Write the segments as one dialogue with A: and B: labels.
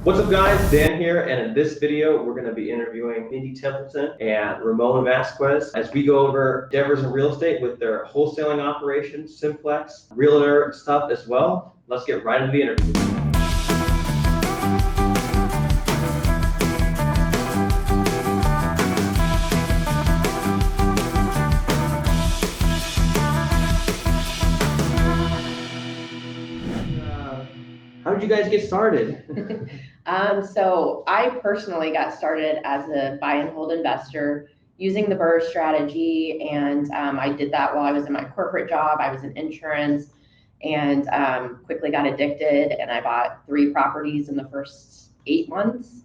A: What's up guys, Dan here, and in this video we're going to be interviewing Mindy Templeton and Ramon Vasquez as we go over endeavors in real estate with their wholesaling operation, Simplex, realtor stuff as well. Let's get right into the interview. How did you guys get started?
B: So I personally got started as a buy and hold investor using the BRRRR strategy, and I did that while I was in my corporate job. I was in insurance and quickly got addicted, and I bought 3 properties in the first 8 months.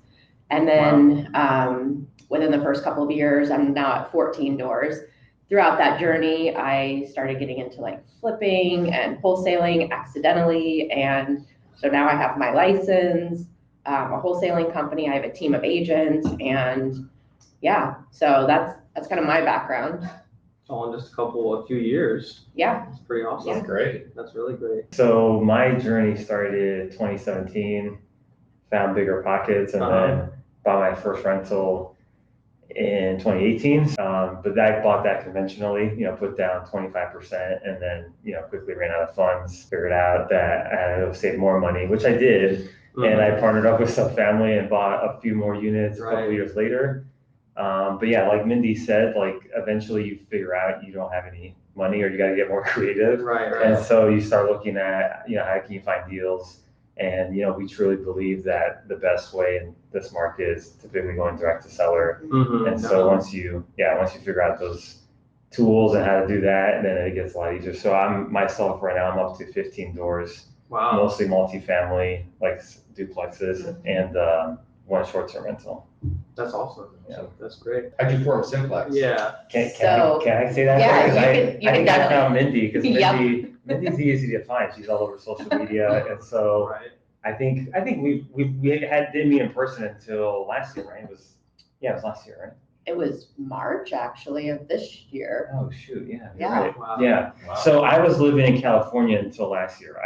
B: And then within the first couple of years, I'm now at 14 doors. Throughout that journey, I started getting into like flipping and wholesaling accidentally, and so now I have my license, a wholesaling company. I have a team of agents, and yeah, so that's kind of my background.
A: It's all in just a few years.
B: Yeah.
A: That's pretty awesome.
B: Yeah.
C: Great.
A: That's really great.
C: So my journey started 2017, found bigger pockets, and then bought my first rental in 2018. But I bought that conventionally, put down 25%, and then, quickly ran out of funds, figured out that I had to save more money, which I did. And I partnered up with some family and bought a few more units a couple years later. But yeah, like Mindy said, like eventually you figure out you don't have any money or you got to get more creative.
A: Right.
C: And so you start looking at, how can you find deals? And, we truly believe that the best way in this market is typically going direct to seller. And so once you figure out those tools and how to do that, then it gets a lot easier. So I'm myself right now, I'm up to 15 doors.
A: Wow.
C: Mostly multifamily, like duplexes, and 1 short-term rental.
A: That's awesome. Yeah. That's great.
D: How'd you form Simplex?
A: Yeah.
C: Can I say that?
B: Yeah,
C: I think I found Mindy because
B: Yep.
C: Mindy's easy to find. She's all over social media, and so I think we didn't meet in person until last year, right? It was last year, right?
B: It was March actually of this year.
C: Oh shoot, yeah.
B: Yeah.
C: Right.
A: Wow.
C: Yeah.
D: Wow.
C: So I was living in California until last year.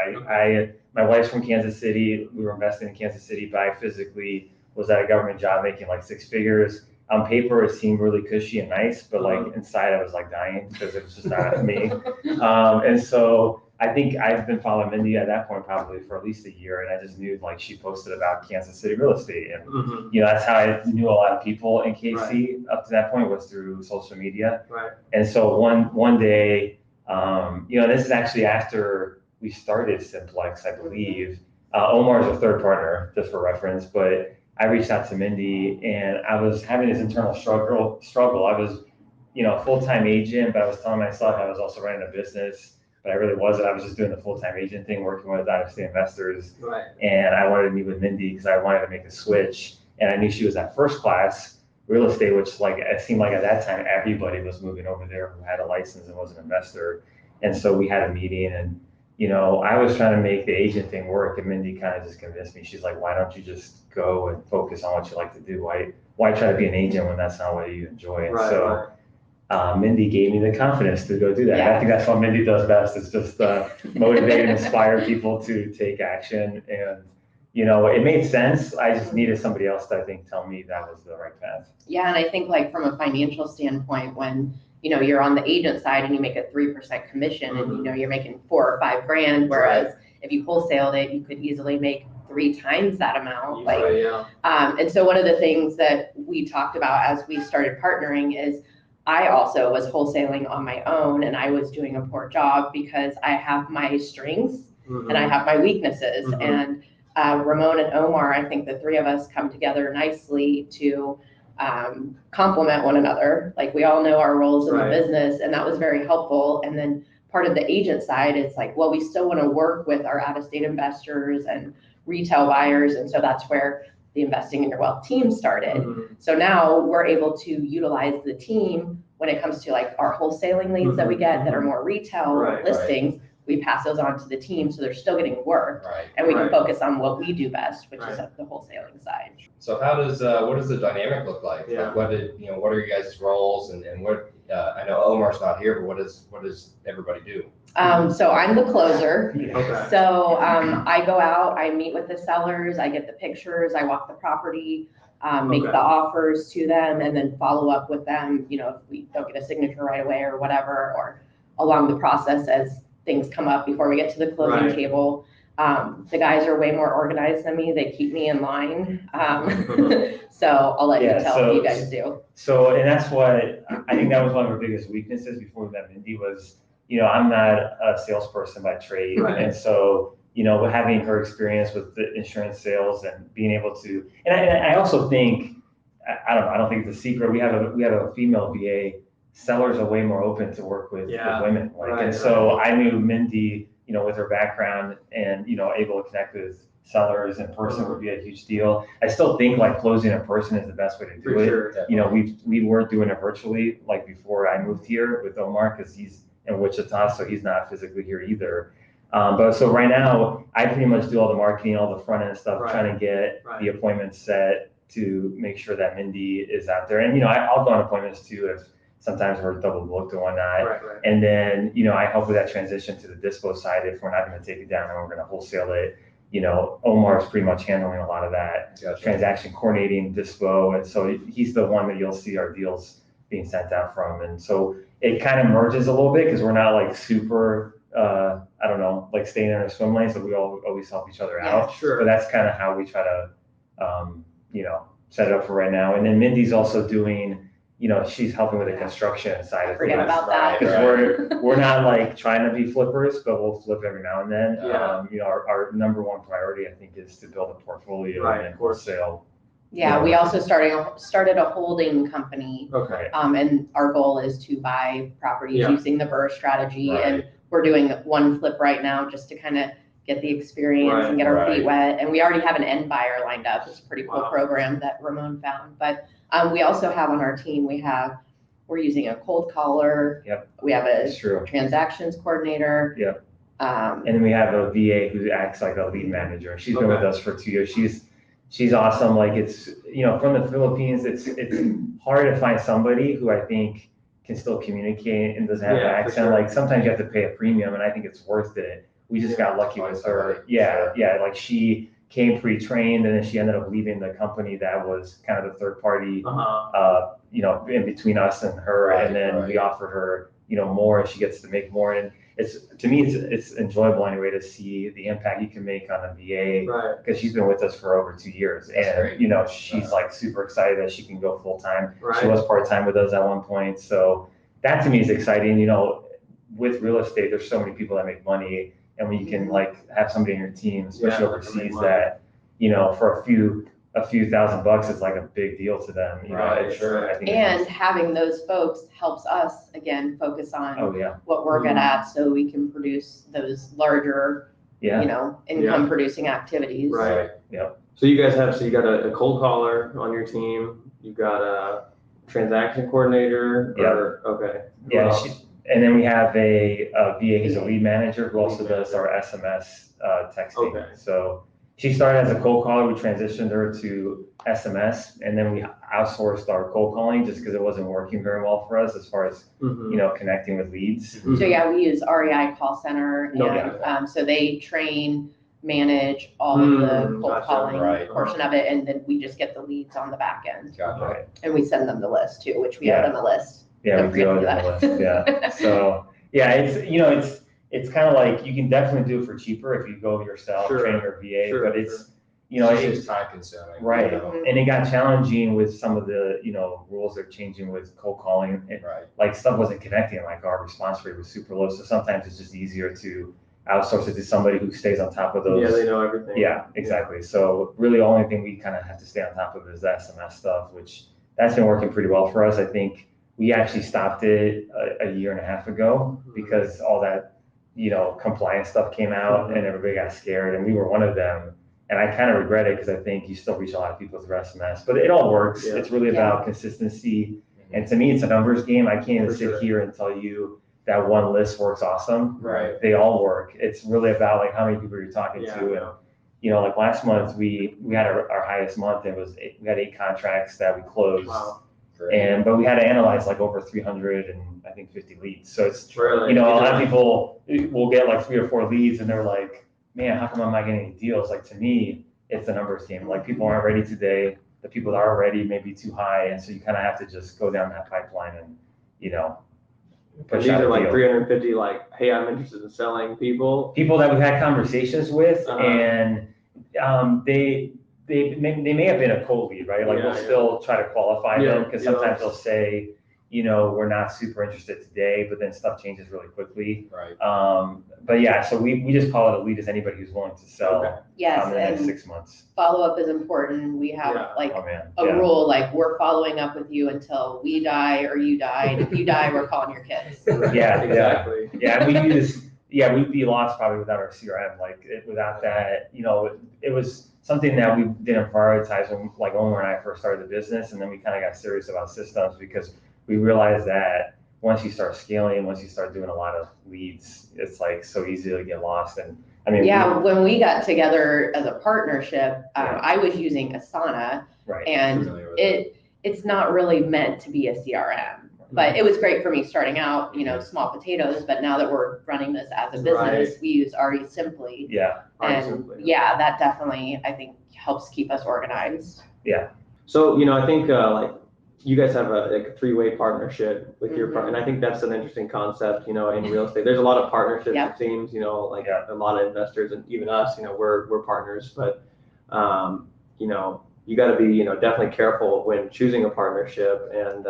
C: My wife's from Kansas City. We were investing in Kansas City, but I physically was at a government job making like 6 figures. On paper, it seemed really cushy and nice, but like inside I was like dying because it was just not me. And so I think I've been following Mindy at that point probably for at least a year, and I just knew like she posted about Kansas City real estate, and that's how I knew a lot of people in KC up to that point was through social media.
A: Right.
C: And so one day, this is actually after we started Simplex, I believe. Omar is a third partner, just for reference, but I reached out to Mindy and I was having this internal struggle. I was, a full-time agent, but I was telling myself I was also running a business, but I really wasn't. I was just doing the full-time agent thing, working with out-of-state investors.
A: Right.
C: And I wanted to meet with Mindy because I wanted to make a switch. And I knew she was at first class real estate, which it seemed like at that time, everybody was moving over there who had a license and was an investor. And so we had a meeting, and I was trying to make the agent thing work, and Mindy kind of just convinced me. She's like, why don't you just go and focus on what you like to do? Why try to be an agent when that's not what you enjoy? And so Mindy gave me the confidence to go do that.
B: Yeah.
C: I think that's what Mindy does best, is just motivate and inspire people to take action. And, it made sense. I just needed somebody else to, I think, tell me that was the right path.
B: Yeah, and I think like from a financial standpoint, when you're on the agent side and you make a 3% commission, and you're making 4 or 5 grand, whereas if you wholesaled it, you could easily make 3 times that amount. And so one of the things that we talked about as we started partnering is I also was wholesaling on my own, and I was doing a poor job because I have my strengths and I have my weaknesses. And Ramon and Omar, I think the 3 of us come together nicely to complement one another. Like we all know our roles in the business, and that was very helpful. And then part of the agent side, it's like, well, we still want to work with our out-of-state investors and retail buyers. And so that's where the Investing in Your Wealth team started. So now we're able to utilize the team when it comes to like our wholesaling leads that we get that are more retail listings. We pass those on to the team, so they're still getting work, and we can focus on what we do best, which is at the wholesaling side.
D: So how does what does the dynamic look like? Like what are you guys' roles, and what I know Omar's not here, but what does everybody do?
B: So I'm the closer.
A: Okay.
B: So I go out, I meet with the sellers, I get the pictures, I walk the property, make
A: Okay.
B: the offers to them, and then follow up with them, you know, if we don't get a signature right away or whatever, or along the process as things come up before we get to the closing
A: Right.
B: table. The guys are way more organized than me. They keep me in line. So I'll let you tell what you guys do.
C: So, and that's what, I think that was one of our biggest weaknesses before we met Mindy was, you know, I'm not a salesperson by trade.
A: Right.
C: And so, you know, having her experience with the insurance sales and being able to, and I also think, I don't think it's a secret. We have a female VA. Sellers are way more open to work with women. And so I knew Mindy, you know, with her background and, you know, able to connect with sellers in person would be a huge deal. I still think like closing in person is the best way to do it.
A: Sure.
C: You know, we weren't doing it virtually like before I moved here with Omar because he's in Wichita, so he's not physically here either. But so right now, I pretty much do all the marketing, all the front end stuff, trying to get the appointments set to make sure that Mindy is out there. And, you know, I'll go on appointments too if sometimes we're double booked or whatnot.
A: Right.
C: And then, you know, I help with that transition to the dispo side if we're not going to take it down and we're going to wholesale it. You know, Omar's pretty much handling a lot of that transaction coordinating, dispo. And so he's the one that you'll see our deals being sent out from. And so it kind of merges a little bit because we're not like super, I don't know, like staying in our swim lane. So we all always help each other out.
A: Sure.
C: But that's kind of how we try to, you know, set it up for right now. And then Mindy's also doing, you know, she's helping with the construction side of things.
B: Forget about that.
C: Because we're not like trying to be flippers, but we'll flip every now and then.
A: Yeah.
C: You know, our number one priority, I think, is to build a portfolio and wholesale.
B: Yeah, we also started a holding company.
A: Okay.
B: And our goal is to buy properties using the BRRRR strategy. And we're doing one flip right now just to kind of get the experience and get our feet wet. And we already have an end buyer lined up. It's a pretty cool program that Ramon found. But we also have on our team, we're using a cold caller.
C: Yep.
B: We have a
C: That's true.
B: transactions coordinator.
C: Yep. And then we have a VA who acts like a lead manager. She's been with us for 2 years. She's awesome. Like it's, you know, from the Philippines, it's hard to find somebody who I think can still communicate and doesn't have an accent.
A: Sure.
C: Like sometimes you have to pay a premium and I think it's worth it. We just got lucky with her. Yeah. Like she came pre-trained and then she ended up leaving the company that was kind of the third party, you know, in between us and her. And then we offered her, you know, more and she gets to make more. And to me, it's enjoyable anyway to see the impact you can make on a VA because she's been with us for over 2 years. And, you know, she's like super excited that she can go full time. She was part-time with us at one point. So that to me is exciting. You know, with real estate, there's so many people that make money. And when you can like have somebody in your team, especially overseas, that, you know, for a few $1,000, it's like a big deal to them. You know, I think
B: and having those folks helps us again focus on what we're good at, so we can produce those larger, you know, income producing activities.
A: Right.
C: Yep.
A: So you guys you got a cold caller on your team. You got a transaction coordinator. Okay.
C: And then we have a VA who's a lead manager who also does our SMS texting.
A: Okay.
C: So she started as a cold caller. We transitioned her to SMS, and then we outsourced our cold calling just because it wasn't working very well for us as far as you know, connecting with leads.
B: So yeah, we use REI call center, and so they train, manage all of the cold calling portion of it, and then we just get the leads on the back end. And we send them the list too, which we have them a list.
C: Yeah, we do have the list. Yeah. So yeah, it's, you know, it's kind of like you can definitely do it for cheaper if you go yourself, train your VA, but it's, you know,
D: it's time consuming.
C: Right.
D: You know?
C: And it got challenging with some of the, you know, rules they're changing with cold calling. And like stuff wasn't connecting, like our response rate was super low. So sometimes it's just easier to outsource it to somebody who stays on top of those.
A: Yeah, they know everything.
C: Yeah, exactly. So really the only thing we kind of have to stay on top of is the SMS stuff, which that's been working pretty well for us. I think we actually stopped it a year and a half ago because all that, you know, compliance stuff came out and everybody got scared, and we were one of them. And I kind of regret it because I think you still reach a lot of people through SMS, but it all works. It's really about consistency. And to me, it's a numbers game. I can't even sit here and tell you that one list works awesome. They all work. It's really about like how many people you're talking to. And, you know, like last month we had our highest month. We had 8 contracts that we closed. And, but we had to analyze like over 300 and I think 50 leads. So it's,
A: Really?
C: you know, a lot of people will get like 3 or 4 leads and they're like, man, how come I'm not getting any deals? Like to me, it's the numbers game. Like people aren't ready today. The people that are ready may be too high. And so you kind of have to just go down that pipeline and, you know, push
A: These
C: out
A: are
C: a
A: like
C: deal.
A: 350, like, hey, I'm interested in selling people.
C: People that we've had conversations with,
A: Uh-huh.
C: and they may have been a cold lead, right? Like we'll still try to qualify them because sometimes they'll say, you know, we're not super interested today, but then stuff changes really quickly.
D: Right.
C: But yeah, so we just call it a lead as anybody who's willing to sell
B: Yes,
C: in the next
B: and
C: 6 months.
B: follow-up is important. We have like
C: Oh, man.
B: a rule, like we're following up with you until we die or you die. And if you die, we're calling your kids.
C: Yeah,
A: Exactly.
C: Yeah, we use, yeah, we'd be lost probably without our CRM. Like without that, you know, it was something that we didn't prioritize when like Omar and I first started the business. And then we kind of got serious about systems because we realized that once you start scaling, once you start doing a lot of leads, it's like so easy to get lost. And I mean,
B: when we got together as a partnership, I was using Asana,
C: right.
B: And it's not really meant to be a CRM. But it was great for me starting out, you know, small potatoes. But now that we're running this as a business, we use Artie Simply.
C: Yeah.
B: And that definitely, I think, helps keep us organized.
C: Yeah.
A: So, you know, I think like you guys have a 3-way partnership with your partner, and I think that's an interesting concept, you know, in real estate. There's a lot of partnerships, it seems, you know, like a lot of investors and even us, you know, we're partners, but, you know, you got to be, you know, definitely careful when choosing a partnership. And,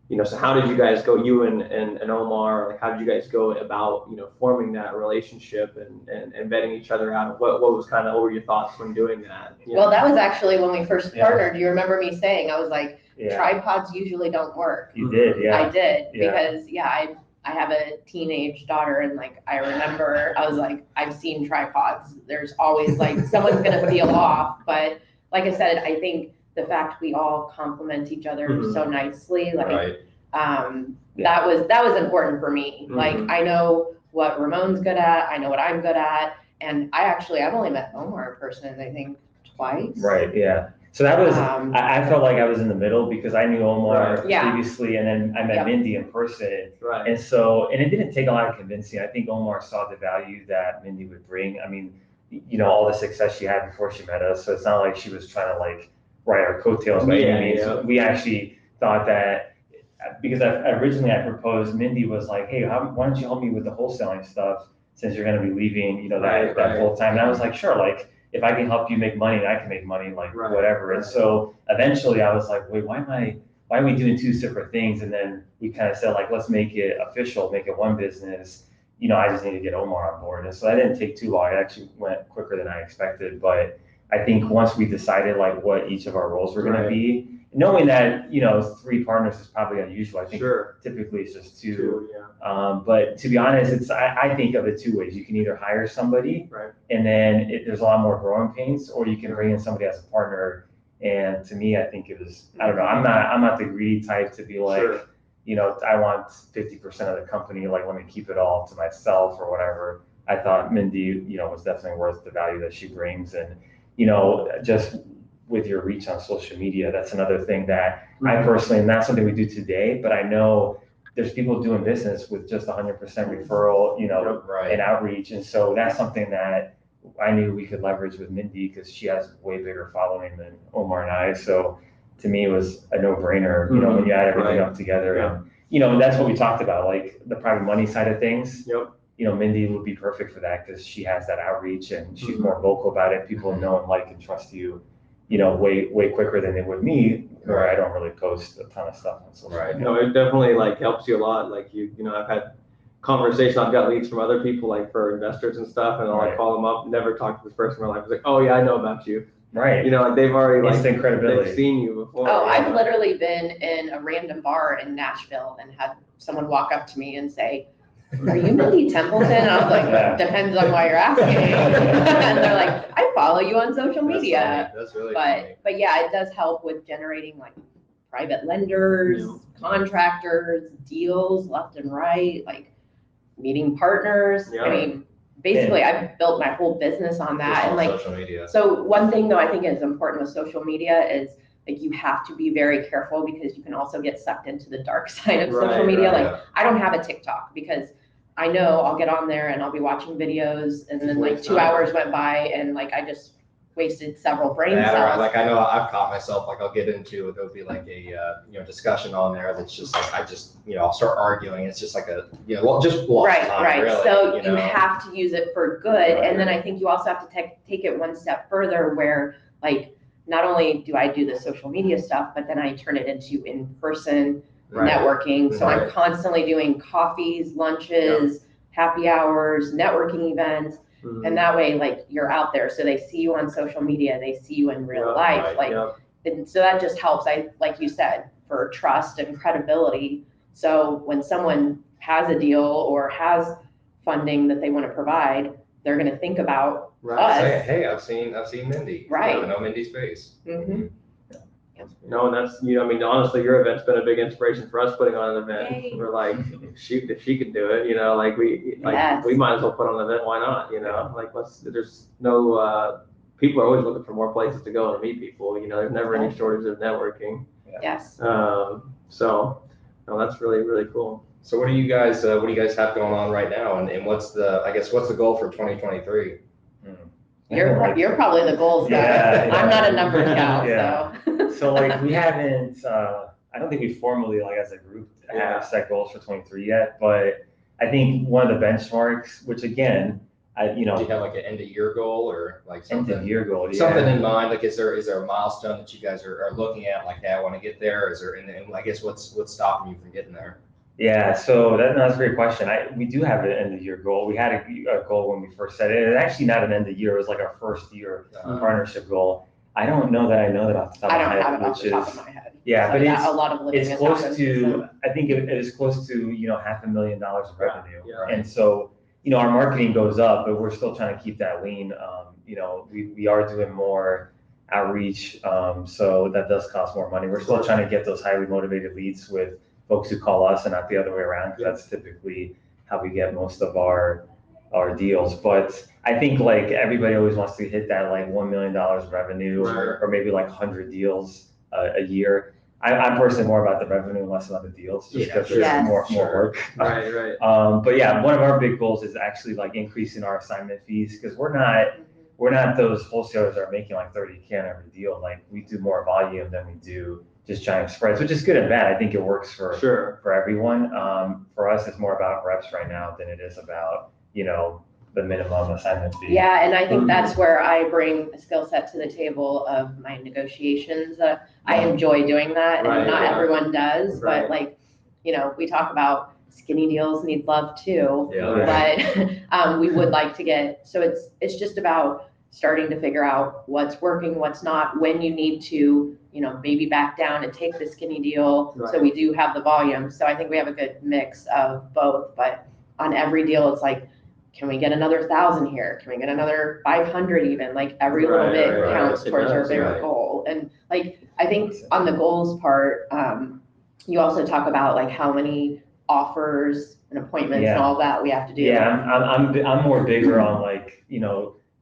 A: you know, so how did you guys go, you and Omar, like how did you guys go about, you know, forming that relationship and vetting each other out? What were your thoughts when doing that?
B: Well, that was actually when we first partnered. You remember me saying, I was like, tripods usually don't work.
C: You did, yeah.
B: I did, because I have a teenage daughter, and like I remember I was like, I've seen tripods. There's always like someone's gonna feel off, but like I said, I think the fact we all complement each other so nicely, like that was important for me. Like I know what Ramon's good at, I know what I'm good at, and I've only met Omar in person, I think twice.
C: Right, yeah. So that was, I felt like I was in the middle because I knew Omar previously, and then I met Mindy in person.
A: Right.
C: And so, and it didn't take a lot of convincing. I think Omar saw the value that Mindy would bring. I mean, you know, all the success she had before she met us. So it's not like she was trying to like ride our coattails by any means. We actually thought that, because originally I proposed, Mindy was like, hey, why don't you help me with the wholesaling stuff since you're going to be leaving, you know, that full time. And I was like, sure, like, if I can help you make money, I can make money, like whatever. And so eventually I was like, wait, why are we doing 2 separate things? And then we kind of said like, let's make it official, make it one business. You know, I just need to get Omar on board. And so that didn't take too long. It actually went quicker than I expected. But I think once we decided like what each of our roles were going to be, knowing that, you know, 3 partners is probably unusual. I think typically it's just 2. But to be honest, I think of it 2 ways. You can either hire somebody and then there's a lot more growing pains, or you can bring in somebody as a partner. And to me, I think it was, I don't know, I'm not the greedy type to be like, you know, I want 50% of the company, like let me keep it all to myself or whatever. I thought Mindy, you know, was definitely worth the value that she brings. And, you know, just with your reach on social media, that's another thing that I personally, and not something we do today, but I know there's people doing business with just 100% referral, you know, and outreach. And so that's something that I knew we could leverage with Mindy because she has way bigger following than Omar and I. So to me, it was a no-brainer, you know, when you add everything up together. And, you know, that's what we talked about, like the private money side of things. You know, Mindy would be perfect for that because she has that outreach and she's more vocal about it. People know and like and trust you, you know, way quicker than they would me, where I don't really post a ton of stuff on social media.
A: No, it definitely like helps you a lot. Like you know, I've had conversations, I've got leads from other people, like for investors and stuff, and I'll like call them up, never talked to this person in my life. It's like, oh yeah, I know about you.
C: Right.
A: You know, like they've already
C: instant credibility.
A: They've seen you before.
B: Oh, I've literally been in a random bar in Nashville and had someone walk up to me and say, are you Mindy Templeton? And I was like, depends on why you're asking. And they're like, I follow you on social media.
D: That's really funny.
B: But yeah, it does help with generating like private lenders, contractors, deals left and right, like meeting partners. I mean, basically I've built my whole business on that. And like,
D: social media.
B: So one thing though I think is important with social media is like you have to be very careful because you can also get sucked into the dark side of social
A: Right,
B: media.
A: right.
B: Like I don't have a TikTok because I know I'll get on there and I'll be watching videos and then like 2 hours went by and like I just wasted several brain
D: That, or
B: cells.
D: like I know I've caught myself, like I'll get into, there'll be like a, discussion on there that's just like, I just, I'll start arguing. It's just like a, well, just lost time,
B: Right.
D: really.
B: So you have to use it for good.
D: Right.
B: And then I think you also have to take it one step further where like, not only do I do the social media stuff, but then I turn it into in-person networking. So I'm constantly doing coffees, lunches, happy hours, networking events. And that way, like you're out there. So they see you on social media, they see you in real life. And so that just helps. Like you said, for trust and credibility. So when someone has a deal or has funding that they want to provide, they're going to think about us.
D: Say, hey, I've seen Mindy.
B: Right.
D: I know Mindy's face.
B: Mm-hmm.
A: No, and that's, honestly, your event's been a big inspiration for us putting on an event.
B: Yay.
A: We're like, shoot, if she can do it, we might as well put on an event. Why not? Like there's no, people are always looking for more places to go and meet people. There's never any shortage of networking.
B: Yes.
A: So, no, that's really, really cool.
D: So what do you guys have going on right now? And what's the goal for 2023?
B: You're probably the goals guy.
C: Yeah.
B: I'm not a numbers gal,
C: Yeah.
B: so.
C: So like we haven't, I don't think we formally like as a group have set goals for 23 yet, but I think one of the benchmarks, which again,
D: Do you have like an end of year goal or like
C: end
D: something?
C: of year goal,
D: Something in mind, like is there a milestone that you guys are looking at, like, hey, I want to get there? Is there, and I guess what's stopping you from getting there?
C: Yeah, so that's a great question. We do have an end of year goal. We had a goal when we first set it. It's actually not an end of year. It was like our first year partnership goal. I don't know that I know that off the top of my head.
B: I don't have it off the top of my head.
C: Yeah,
B: So
C: but
B: a lot of living
C: it's
B: has
C: close
B: happened,
C: to,
B: so.
C: I think it is close to, $500,000 of revenue.
A: Yeah.
C: And so, our marketing goes up, but we're still trying to keep that lean. We are doing more outreach, so that does cost more money. We're still trying to get those highly motivated leads with folks who call us and not the other way around, because that's typically how we get most of our deals. But I think like everybody always wants to hit that like $1 million revenue or maybe like 100 deals a year. I'm personally more about the revenue and less about the deals, just because there's more work.
A: Right.
C: But yeah, one of our big goals is actually like increasing our assignment fees, because we're not those wholesalers that are making like 30K on every deal. Like we do more volume than we do just giant spreads, which is good and bad. I think it works for everyone. For us, it's more about reps right now than it is about, the minimum assignment fee.
B: Yeah, and I think that's where I bring a skill set to the table of my negotiations. I enjoy doing that, and not everyone does, but like, we talk about skinny deals need love too, but we would like to get, so it's just about starting to figure out what's working, what's not, when you need to, maybe back down and take the skinny deal. So we do have the volume. So I think we have a good mix of both, but on every deal, it's like, can we get another 1,000 here? Can we get another 500 even? Like every little bit counts towards our bigger goal. And like, I think on the goals part, you also talk about like how many offers and appointments and all that we have to do.
C: Yeah, I'm more bigger on like,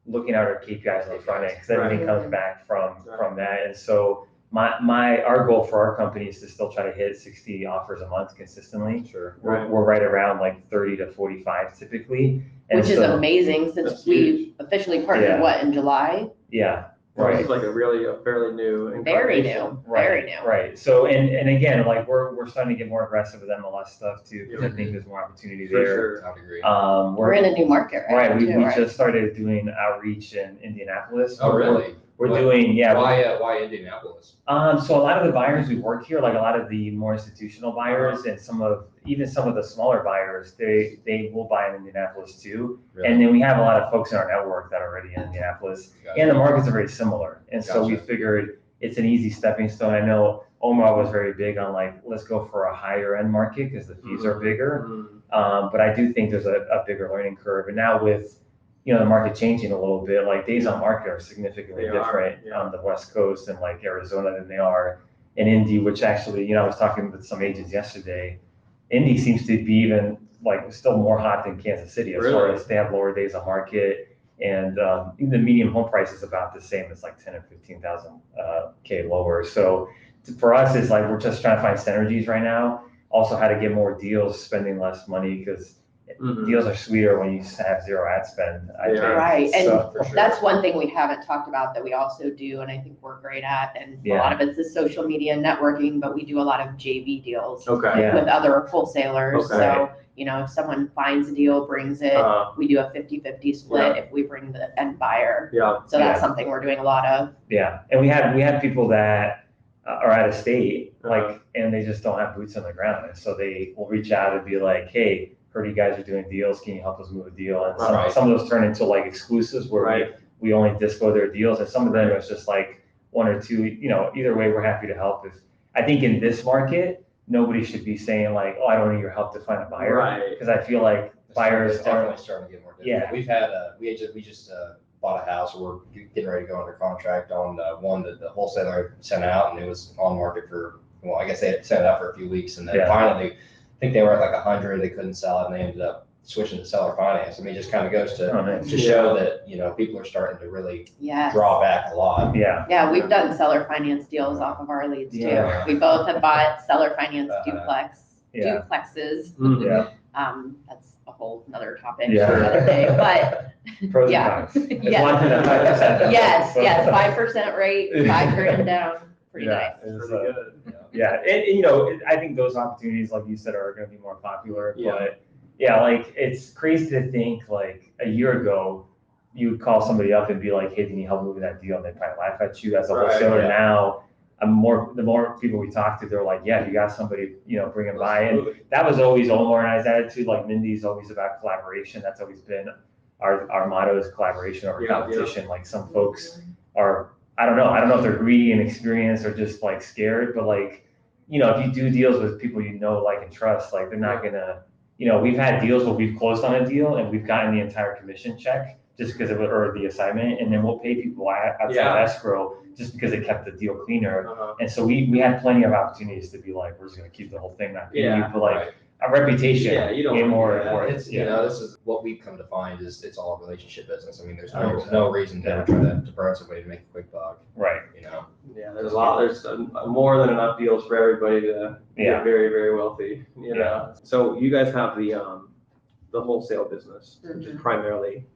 C: looking at our KPIs on the front end, because everything comes back from that. And so our goal for our company is to still try to hit 60 offers a month consistently.
D: Sure.
C: We're right around like 30 to 45 typically.
B: Which is amazing, since we officially partnered, in July?
C: Yeah.
A: Right. It's like a fairly new.
B: Very new.
C: Right. So, and again, like we're starting to get more aggressive with MLS stuff too, because I think there's more opportunity there.
A: Sure.
D: I would agree.
B: We're in a new market, right?
C: Right. We just started doing outreach in Indianapolis.
D: Oh, really?
C: We're doing,
D: Why Indianapolis?
C: So a lot of the buyers who work here, like a lot of the more institutional buyers and some of the smaller buyers, they will buy in Indianapolis too.
D: Really?
C: And then we have a lot of folks in our network that are already in Indianapolis, and the markets are very similar. And so we figured it's an easy stepping stone. I know Omar was very big on like, let's go for a higher end market because the fees are bigger. But I do think there's a bigger learning curve. And now with the market changing a little bit, like days on market are significantly different on the West Coast and like Arizona than they are in Indy, which actually, I was talking with some agents yesterday. Indy seems to be even like still more hot than Kansas City as far as they have lower days on market. And the median home price is about the same as like 10 or 15,000 K lower. So for us, it's like we're just trying to find synergies right now. Also, how to get more deals, spending less money, because deals are sweeter when you have zero ad spend. I think.
B: Right, and
C: So,
D: for sure.
B: that's one thing we haven't talked about that we also do, and I think we're great at, and a lot of it's the social media networking, but we do a lot of JV deals
A: Okay.
B: with other wholesalers.
A: Okay.
B: So, you know, if someone finds a deal, brings it, we do a 50-50 split if we bring the end buyer.
A: Yeah.
B: So that's something we're doing a lot of.
C: Yeah, and we have people that are out of state, like, and they just don't have boots on the ground, and so they will reach out and be like, hey, heard you guys are doing deals, can you help us move a deal? And some of those turn into like exclusives where we only disco their deals, and some of them it's just like one or two, you know, either way we're happy to help. I think in this market, nobody should be saying like, oh, I don't need your help to find a buyer, because I feel like buyers
D: It's definitely starting to get more difficult.
C: Yeah.
D: We've had, we just bought a house, we're getting ready to go under contract on one that the wholesaler sent out, and it was on market for, well, I guess they had sent it out for a few weeks, and then finally, I think they were at like 100, they couldn't sell it, and they ended up switching to seller finance. I mean, it just kind of goes to show that, you know, people are starting to really draw back a lot.
B: Yeah, we've done seller finance deals off of our leads too. We both have bought seller finance duplexes. That's a whole another topic for another day, but
C: pros and cons.
B: Yes, 5% rate, $5,000 down, pretty nice.
C: And you know, I think those opportunities, like you said, are going to be more popular. But like it's crazy to think like a year ago, you would call somebody up and be like, "Hey, can you help move that deal?" And they probably laugh at you as a wholesaler. Now, the more people we talk to, they're like, "Yeah, you got somebody, you know, bring them by." And that was always Omar and I's attitude. Like Mindy's always about collaboration. That's always been our motto is collaboration over competition. Like some folks are. I don't know if they're greedy and experienced or just like scared, but like, you know, if you do deals with people you know, like, and trust, like they're not gonna, you know, we've had deals where we've closed on a deal and we've gotten the entire commission check just because of it, or the assignment, and then we'll pay people outside escrow just because they kept the deal cleaner. And so we had plenty of opportunities to be like, we're just gonna keep the whole thing, not pay you, but like a reputation.
A: You don't
C: more.
D: It's, you know, this is what we've come to find is it's all a relationship business. I mean, there's no reason to ever try to burn somebody to make a quick buck.
C: Right.
D: You know.
A: Yeah, there's more than enough deals for everybody to get very, very wealthy. You know. So you guys have the wholesale business, which is primarily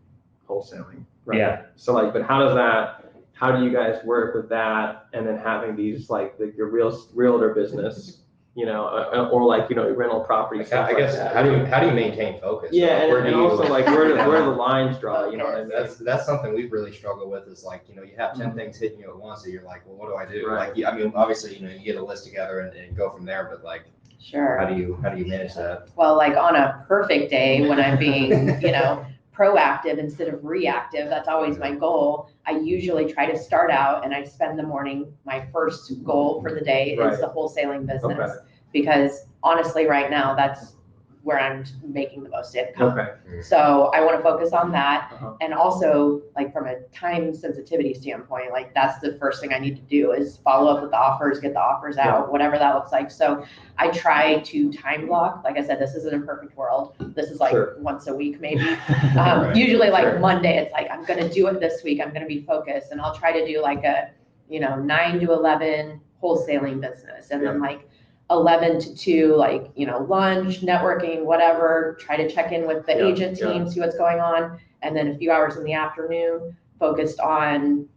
A: wholesaling. Right? Yeah. So like, but how do you guys work with that, and then having these like your realtor business? You know, or like, you know, rental property stuff.
D: I guess how do you maintain focus?
A: Yeah, and also like where do the lines draw? You know what I mean?
D: That's something we've really struggled with. Is like, you know, you have 10 things hitting you at once, so you're like, well, what do I do? Like, I mean, obviously, you know, you get a list together and go from there, but like, how do you manage that?
B: Well, like on a perfect day when I'm being, you know, proactive instead of reactive, that's always my goal. I usually try to start out and I spend the morning, my first goal for the day is the wholesaling business. Because honestly, right now, that's where I'm making the most income. So I want to focus on that. And also, like from a time sensitivity standpoint, like that's the first thing I need to do is follow up with the offers, get the offers out, whatever that looks like. So I try to time block. Like I said, this isn't a perfect world. This is like once a week, maybe. Usually like Monday, it's like, I'm going to do it this week. I'm going to be focused. And I'll try to do like a, you know, 9 to 11 wholesaling business. And then like 11 to 2, like, you know, lunch, networking, whatever, try to check in with the agent team, see what's going on. And then a few hours in the afternoon focused on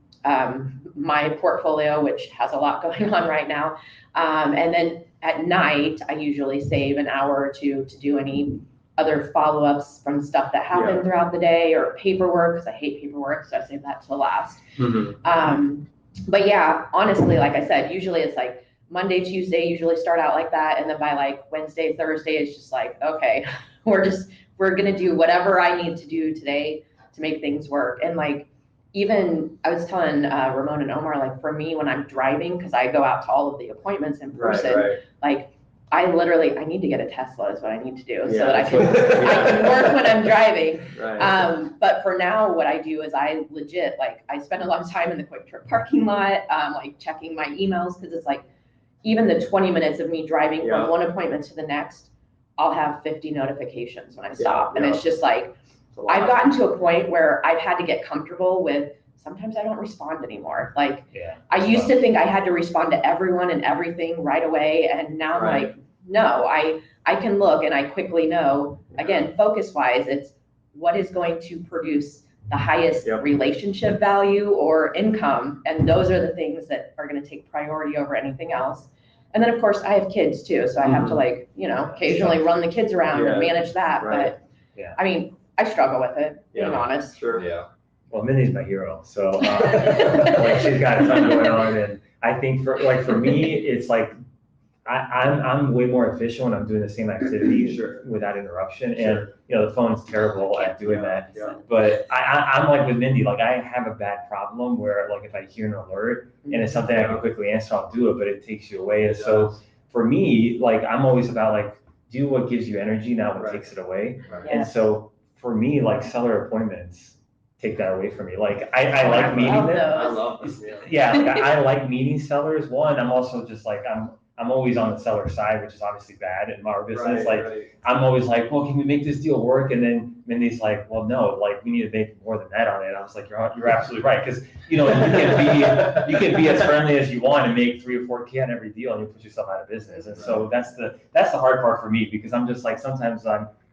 B: my portfolio, which has a lot going on right now. And then at night, I usually save an hour or two to do any other follow-ups from stuff that happened throughout the day, or paperwork, because I hate paperwork, so I save that till last. But yeah, honestly, like I said, usually it's like Monday, Tuesday usually start out like that. And then by like Wednesday, Thursday, it's just like, okay, we're going to do whatever I need to do today to make things work. And like, even I was telling Ramon and Omar, like for me, when I'm driving, because I go out to all of the appointments in person, like I need to get a Tesla is what I need to do so that I can work when I'm driving. But for now, what I do is I legit, like I spend a lot of time in the Quick Trip parking lot, like checking my emails, because it's like, even the 20 minutes of me driving from one appointment to the next, I'll have 50 notifications when I stop. And it's just like,
A: It's a lot.
B: I've gotten to a point where I've had to get comfortable with, sometimes I don't respond anymore. Like, I used to think I had to respond to everyone and everything right away. And now I'm like, no, I can look and I quickly know, again, focus wise, it's what is going to produce the highest relationship value or income. And those are the things that are going to take priority over anything else. And then of course I have kids too. So I have to like, you know, occasionally run the kids around and manage that. But I mean, I struggle with it, being honest.
A: Sure.
D: Yeah.
C: Well, Mindy's my hero, so like she's got a ton going on, and I think for me, it's like I'm way more efficient when I'm doing the same activity without interruption, and you know the phone's terrible at doing that. But I'm like with Mindy, like I have a bad problem where like if I hear an alert and it's something I can quickly answer, I'll do it, but it takes you away. And so for me, like I'm always about like do what gives you energy, not what takes it away. And so for me, like seller appointments take that away from me. Like I like meeting them.
A: I love them.
C: Like, I like meeting sellers. One, I'm also just like I'm always on the seller side, which is obviously bad in our business. I'm always like, well, can we make this deal work? And then Mindy's like, well, no, like we need to make more than that on it. I was like, you're absolutely right, because you know you can be as friendly as you want and make 3 or 4K on every deal, and you put yourself out of business. And so that's the hard part for me, because I'm just like sometimes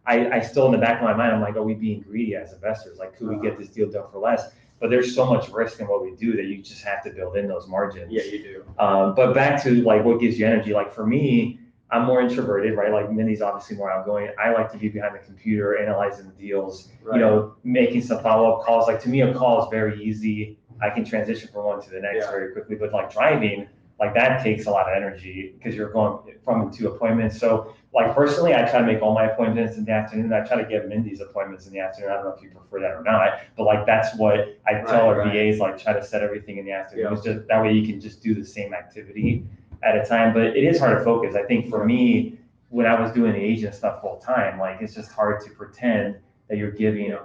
C: I still in the back of my mind, I'm like, are we being greedy as investors? Like, could we get this deal done for less? But there's so much risk in what we do that you just have to build in those margins.
A: Yeah, you do.
C: But back to like what gives you energy. Like for me, I'm more introverted, right? Like Mindy's obviously more outgoing. I like to be behind the computer, analyzing the deals, you know, making some follow-up calls. Like to me, a call is very easy. I can transition from one to the next very quickly. But like driving, like that takes a lot of energy because you're going from and to appointments. So like personally, I try to make all my appointments in the afternoon. I try to get Mindy's appointments in the afternoon. I don't know if you prefer that or not, but like that's what I tell our VAs, like try to set everything in the afternoon. It's just that way you can just do the same activity at a time. But it is hard to focus. I think for me, when I was doing the agent stuff full time, like it's just hard to pretend that you're giving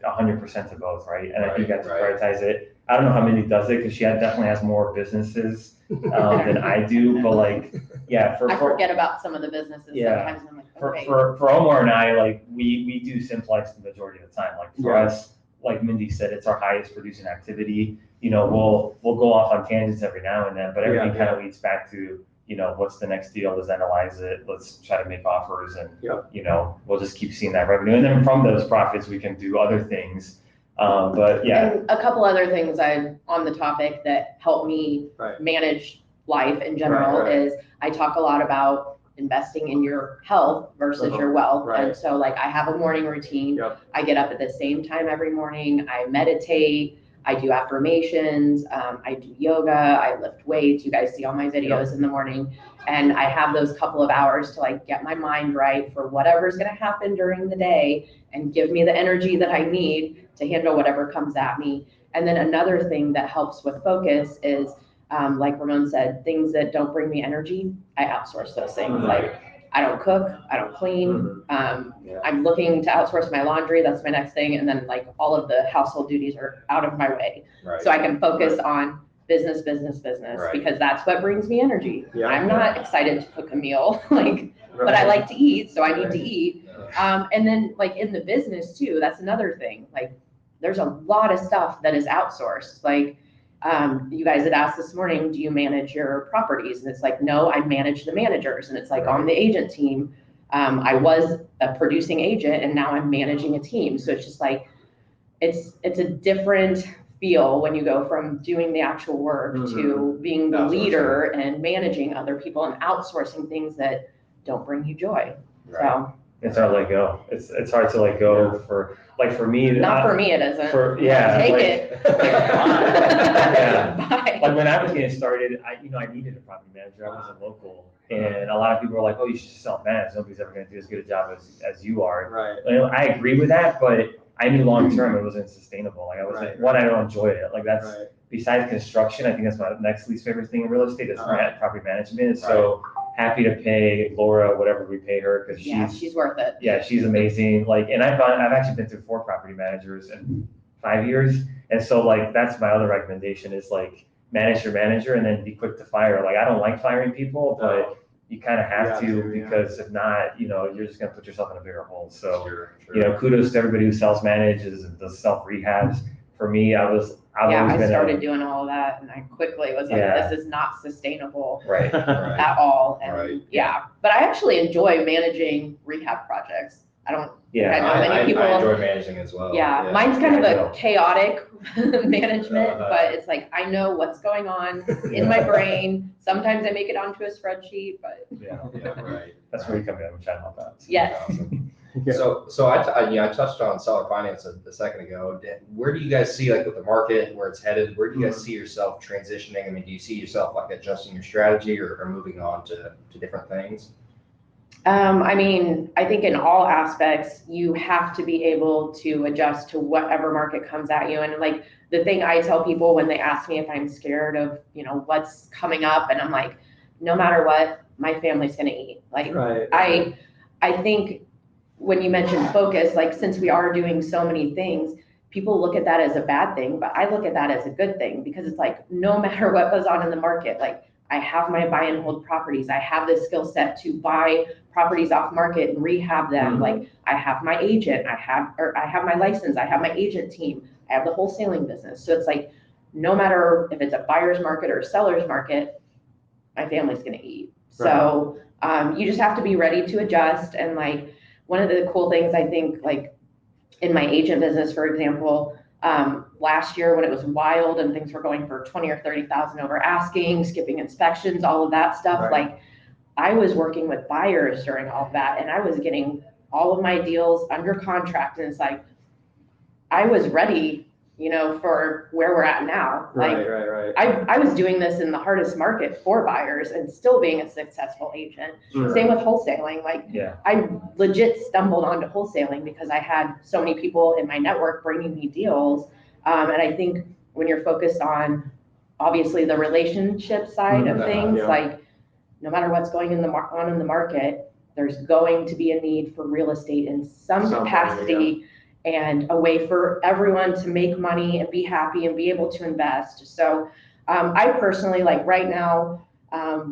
C: 100% to both, right? And I think you have to prioritize it. I don't know how Mindy does it because she definitely has more businesses than I do, but like, I
B: forget about some of the businesses sometimes. And I'm like, okay.
C: For Omar and I, like we do simplex the majority of the time. Like for us, like Mindy said, it's our highest producing activity. You know, we'll go off on tangents every now and then, but everything kind of leads back to, you know, what's the next deal? Let's analyze it. Let's try to make offers, and you know, we'll just keep seeing that revenue, and then from those profits, we can do other things. But
B: and a couple other things on the topic that help me manage life in general is I talk a lot about investing in your health versus your wealth. And so like I have a morning routine. I get up at the same time every morning. I meditate. I do affirmations. I do yoga. I lift weights. You guys see all my videos in the morning. And I have those couple of hours to like get my mind right for whatever's going to happen during the day and give me the energy that I need to handle whatever comes at me. And then another thing that helps with focus is, like Ramon said, things that don't bring me energy, I outsource those things. Like I don't cook, I don't clean. I'm looking to outsource my laundry. That's my next thing. And then like all of the household duties are out of my way. So I can focus on business, because that's what brings me energy. I'm not excited to cook a meal, but I like to eat, so I need to eat. And then like in the business too, that's another thing. Like there's a lot of stuff that is outsourced. Like you guys had asked this morning, do you manage your properties? And it's like, no, I manage the managers. And it's like on the agent team, I was a producing agent and now I'm managing a team. So it's just like, it's a different feel when you go from doing the actual work to being the leader and managing other people and outsourcing things that don't bring you joy. So
C: it's hard to let go. It's hard to let go for me.
B: Not for me, it isn't.
C: Take
B: it. Bye.
C: Like when I was getting started, I needed a property manager. I wasn't local, and a lot of people were like, "Oh, you should self-manage. Nobody's ever going to do as good a job as you are."
A: Right.
C: I agree with that, but I knew long term it wasn't sustainable. Like I was I don't enjoy it. Like that's besides construction, I think that's my next least favorite thing in real estate is property management. So happy to pay Laura whatever we pay her because
B: she's worth it.
C: Yeah, she's amazing. Like, and I've actually been through 4 property managers in 5 years, and so like that's my other recommendation is like manage your manager and then be quick to fire. Like I don't like firing people, but you kind of have
A: Yeah,
C: to,
A: yeah.
C: because if not, you're just going to put yourself in a bigger hole. So,
D: Sure.
C: kudos to everybody who self-manages and does self-rehabs. For me, I've
B: Yeah,
C: always
B: I
C: been
B: started doing all of that and I quickly was like,
C: Yeah.
B: this is not sustainable
C: right.
D: Right.
B: at all. And
D: Right.
B: yeah, but I actually enjoy managing rehab projects. I don't
C: Yeah.
B: I know many people.
D: I enjoy managing as well.
B: Yeah, mine's kind
C: Yeah,
B: of a chaotic management, but it's like, I know what's going on in my brain. Sometimes I make it onto a spreadsheet, but
C: Yeah.
D: Yeah, right.
C: That's where you come in. I'm chatting about that.
B: yes.
D: Awesome.
A: Yeah.
D: So I touched on seller finance a second ago. Where do you guys see, like, with the market, where it's headed, where do you guys see yourself transitioning? I mean, do you see yourself like adjusting your strategy or moving on to different things?
B: I mean, I think in all aspects, you have to be able to adjust to whatever market comes at you. And like the thing I tell people when they ask me if I'm scared of, what's coming up, and I'm like, no matter what, my family's gonna eat. Like,
A: Right.
B: I think when you mentioned focus, like since we are doing so many things, people look at that as a bad thing, but I look at that as a good thing because it's like, no matter what goes on in the market, like I have my buy and hold properties. I have the skill set to buy properties off market and rehab them.
A: Mhm.
B: Like I have my agent, I have my license, I have my agent team, I have the wholesaling business. So it's like, no matter if it's a buyer's market or a seller's market, my family's gonna eat. So you just have to be ready to adjust. And like, one of the cool things I think, like in my agent business, for example, last year when it was wild and things were going for 20 or 30,000 over asking, skipping inspections, all of that stuff,
A: Right.
B: like I was working with buyers during all of that and I was getting all of my deals under contract. And it's like, I was ready, for where we're at now. Like
A: Right.
B: I was doing this in the hardest market for buyers and still being a successful agent.
A: Sure.
B: Same with wholesaling. Like
C: Yeah.
B: I legit stumbled onto wholesaling because I had so many people in my network bringing me deals. And I think when you're focused on obviously the relationship side of things,
A: Yeah.
B: like no matter what's going in the market, there's going to be a need for real estate in some
A: Somewhere,
B: capacity and a way for everyone to make money and be happy and be able to invest. So I personally, like right now,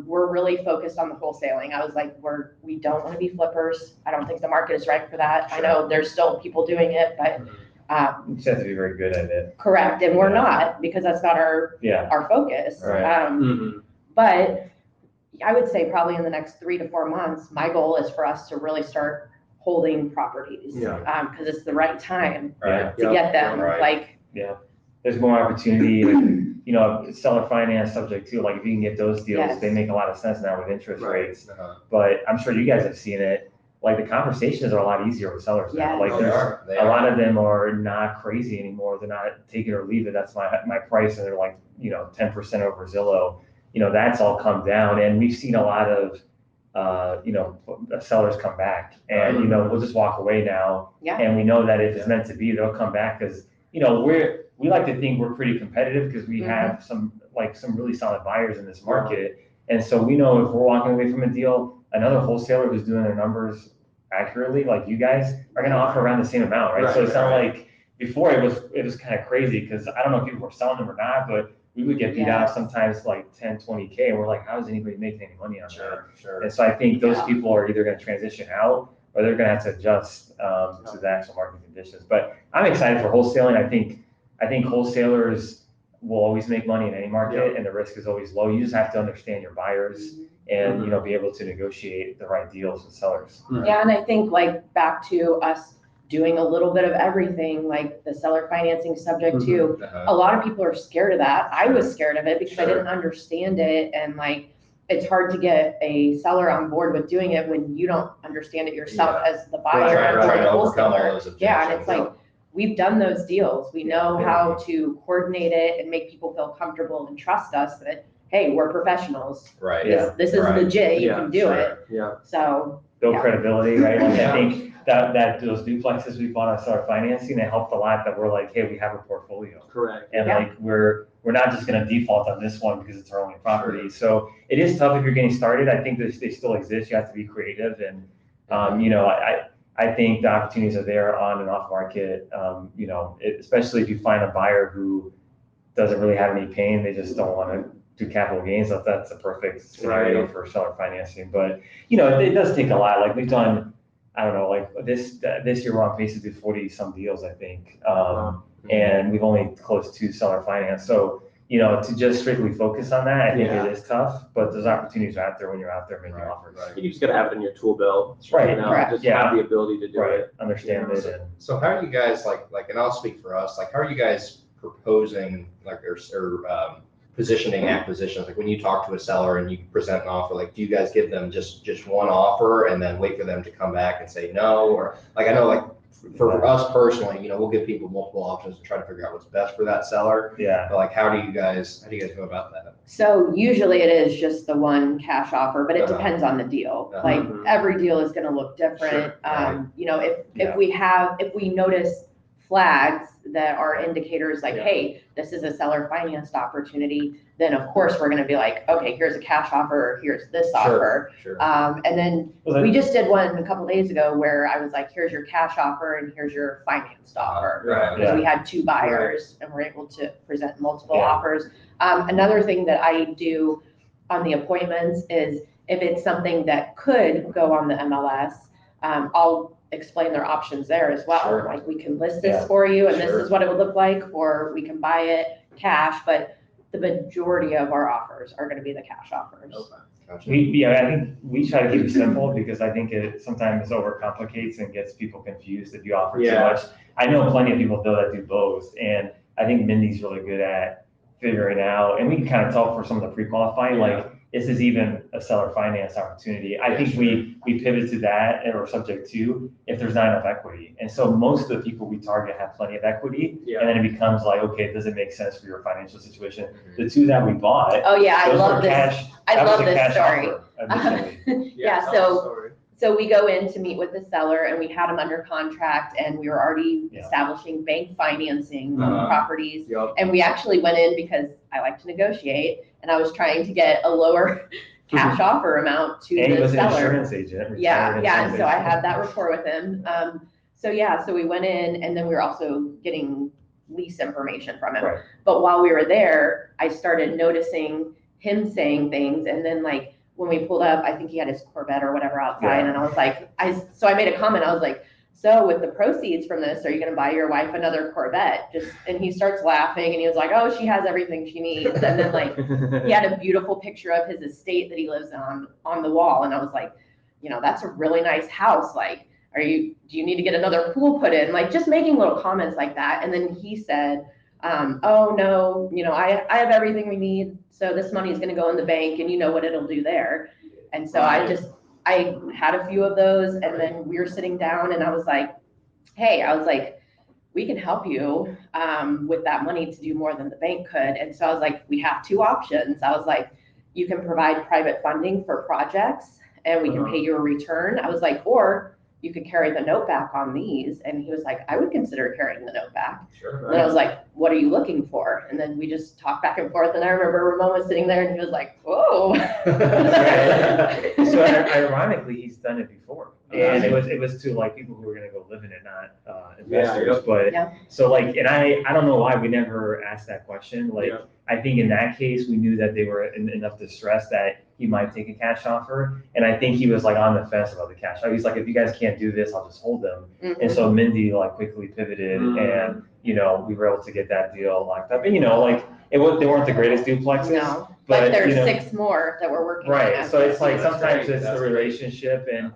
B: we're really focused on the wholesaling. I was like, we don't want to be flippers. I don't think the market is right for that.
D: Sure.
B: I know there's still people doing it, but
C: You just have to be very good at it.
B: correct. And we're
C: Yeah.
B: not, because that's not our focus.
C: Right.
A: Mhm.
B: But I would say probably in the next 3 to 4 months, my goal is for us to really start holding properties.
A: Yeah.
B: Because it's the right time
D: Right.
B: to get them.
D: Right.
B: Like,
C: There's more opportunity, seller finance subject too. Like if you can get those deals,
B: Yes.
C: they make a lot of sense now with interest
A: Right.
C: rates.
D: Uh-huh.
C: But I'm sure you guys have seen it. Like the conversations are a lot easier with sellers now.
B: Yes.
C: Like
D: They
C: there's
D: are. They
C: a
D: are.
C: lot of them are not crazy anymore. They're not take it or leave it. That's my price, and they're like 10% over Zillow. That's all come down, and we've seen a lot of sellers come back, and we'll just walk away now.
B: Yeah.
C: And we know that if it's meant to be, they'll come back because we like to think we're pretty competitive because we have some really solid buyers in this market, and so we know if we're walking away from a deal, another wholesaler who's doing their numbers accurately, like you guys, are going to offer around the same amount, right? So it's not like before it was kind of crazy because I don't know if people were selling them or not, but we would get beat out sometimes like 10, 20K, and we're like, how is anybody making any money on that?
D: Sure.
C: And so I think those people are either going to transition out or they're going to have to adjust to the actual market conditions. But I'm excited for wholesaling. I think wholesalers will always make money in any market, and the risk is always low. You just have to understand your buyers and be able to negotiate the right deals with sellers.
B: Yeah, and I think like back to us doing a little bit of everything, like the seller financing subject too.
D: Uh-huh.
B: A lot of people are scared of that. I was scared of it because I
D: Sure.
B: didn't understand it, and like it's hard to get a seller on board with doing it when you don't understand it yourself as the buyer
A: Right,
B: or
A: right.
B: the
D: Trying to overcome all
B: wholesaler.
D: those objections.
B: Yeah, and it's like we've done those deals. We know
C: Yeah.
B: how to coordinate it and make people feel comfortable and trust us that, hey, we're professionals.
D: Right.
C: Yeah.
B: This is
D: Right.
B: legit. You
A: Yeah,
B: can do
D: sure.
B: it.
A: Yeah.
B: So
C: Build credibility, right? Like
D: Yeah.
C: I think that those duplexes we bought on seller financing, it helped a lot that we're like, hey, we have a portfolio.
A: Correct.
C: And like we're not just going to default on this one because it's our only property.
D: Sure.
C: So it is tough if you're getting started. I think they still exist. You have to be creative, and I think the opportunities are there on and off market. Especially if you find a buyer who doesn't really have any pain, they just don't want to do capital gains, that's a perfect scenario for seller financing. But, you know, it does take a lot. Like we've done, I don't know, like this year we're on pace to do 40 some deals, I think. And we've only closed 2 seller finance. So, you know, to just strictly focus on that, I think it is tough, but those opportunities are out there when you're out there making offers.
A: You just gotta have it in your tool belt.
C: Right.
A: You know, just have the ability to do it.
C: Understand it. And
D: so how are you guys like, and I'll speak for us, like, how are you guys proposing, like, or positioning acquisitions? Like when you talk to a seller and you present an offer, like, do you guys give them just one offer and then wait for them to come back and say no? Or like, I know like for us personally, you know, we'll give people multiple options and try to figure out what's best for that seller.
C: Yeah.
D: But like, how do you guys go about that?
B: So usually it is just the one cash offer, but it depends on the deal. Like every deal is going to look different. You know, if we notice flags that are indicators like, hey, this is a seller financed opportunity, then of course we're going to be like, okay, here's a cash offer, here's this offer. And then we just did one a couple days ago where I was like, here's your cash offer and here's your financed offer. Because we had 2 buyers and we're able to present multiple offers. Another thing that I do on the appointments is if it's something that could go on the MLS, I'll explain their options there as well. Like we can list this for you and this is what it would look like, or we can buy it cash, but the majority of our offers are going to be the cash offers.
C: I think we try to keep it simple because I think it sometimes overcomplicates and gets people confused if you offer too much. I know plenty of people though that do both, and I think Mindy's really good at figuring out, and we can kind of tell for some of the pre-qualifying, like, this is even a seller finance opportunity. I think we pivot to that or subject to if there's not enough equity. And so most of the people we target have plenty of equity. And then it becomes like, okay, does it make sense for your financial situation? The 2 that we bought.
B: Oh yeah, I love this. I love this story. So we go in to meet with the seller and we had them under contract and we were already establishing bank financing on properties. And we actually went in because I like to negotiate and I was trying to get a lower cash offer amount to the seller.
C: And he was an insurance agent.
B: And so I had that rapport with him. So we went in and then we were also getting lease information from him. But while we were there, I started noticing him saying things and then like, when we pulled up, I think he had his Corvette or whatever outside. And I was like, so I made a comment. I was like, so with the proceeds from this, are you going to buy your wife another Corvette? And he starts laughing and he was like, oh, she has everything she needs. And then like, he had a beautiful picture of his estate that he lives on the wall. And I was like, you know, that's a really nice house. Like, do you need to get another pool put in? Like just making little comments like that. And then he said, oh no, you know, I have everything we need. So this money is going to go in the bank and you know what it'll do there. And so I had a few of those and then we were sitting down and I was like, hey, we can help you with that money to do more than the bank could. And so I was like, we have 2 options. I was like, you can provide private funding for projects and we can pay you a return. I was like, or you could carry the note back on these. And he was like, I would consider carrying the note back. And I was like, what are you looking for? And then we just talked back and forth. And I remember Ramon was sitting there and he was like, whoa.
C: So ironically, he's done it before. And it was to like people who were going to go live in it, not investors. So like, and I don't know why we never asked that question. Like, I think in that case, we knew that they were in enough distress that he might take a cash offer. And I think he was like on the fence about the cash offer. He's like, if you guys can't do this, I'll just hold them. And so Mindy like quickly pivoted and, you know, we were able to get that deal locked up. And, you know, like they weren't the greatest duplexes.
B: No, but there's 6 more that we're working on.
C: So it's like sometimes it's the relationship and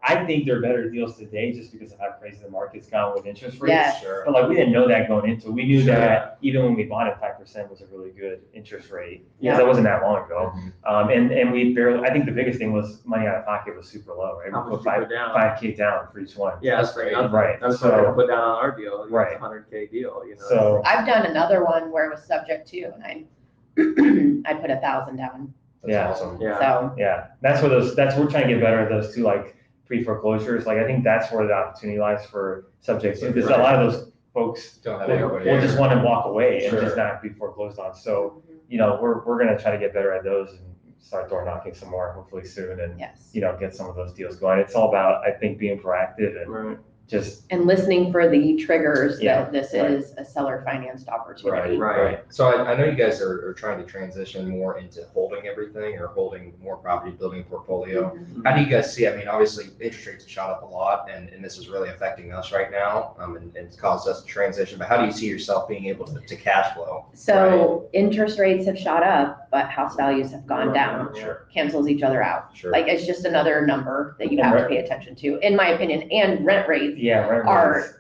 C: I think they're better deals today just because of how crazy the market's gone with interest rates. But like we didn't know that going into it. We knew that even when we bought it, 5% was a really good interest rate because that wasn't that long ago. And we barely. I think the biggest thing was money out of pocket was super low. Right, we put $5K down for each one.
A: Yeah, that's great.
C: Right.
A: That's what I put down on our deal. It's a $100K deal. You know.
C: So
B: I've done another one where it was subject to, and I put 1,000 down.
D: That's awesome.
B: So
C: that's we're trying to get better at those 2 like pre-foreclosures. Like I think that's where the opportunity lies for subjects because a lot of those folks will just want to walk away and just not be foreclosed on. So you know we're going to try to get better at those and start door knocking some more hopefully soon and you know get some of those deals going. It's all about I think being proactive and
B: And listening for the triggers
C: Yeah,
B: that this
C: right.
B: is a seller financed opportunity.
A: Right.
D: So I know you guys are trying to transition more into holding everything or holding more property, building a portfolio.
B: Mhm.
D: How do you guys see, I mean, obviously interest rates have shot up a lot and this is really affecting us right now, and it's caused us to transition, but how do you see yourself being able to cash flow?
B: So interest rates have shot up, but house values have gone down.
D: Sure.
B: Cancels each other out.
D: Sure.
B: Like, it's just another number that you have to pay attention to, in my opinion. And rent rates
C: Rent
B: are
C: rates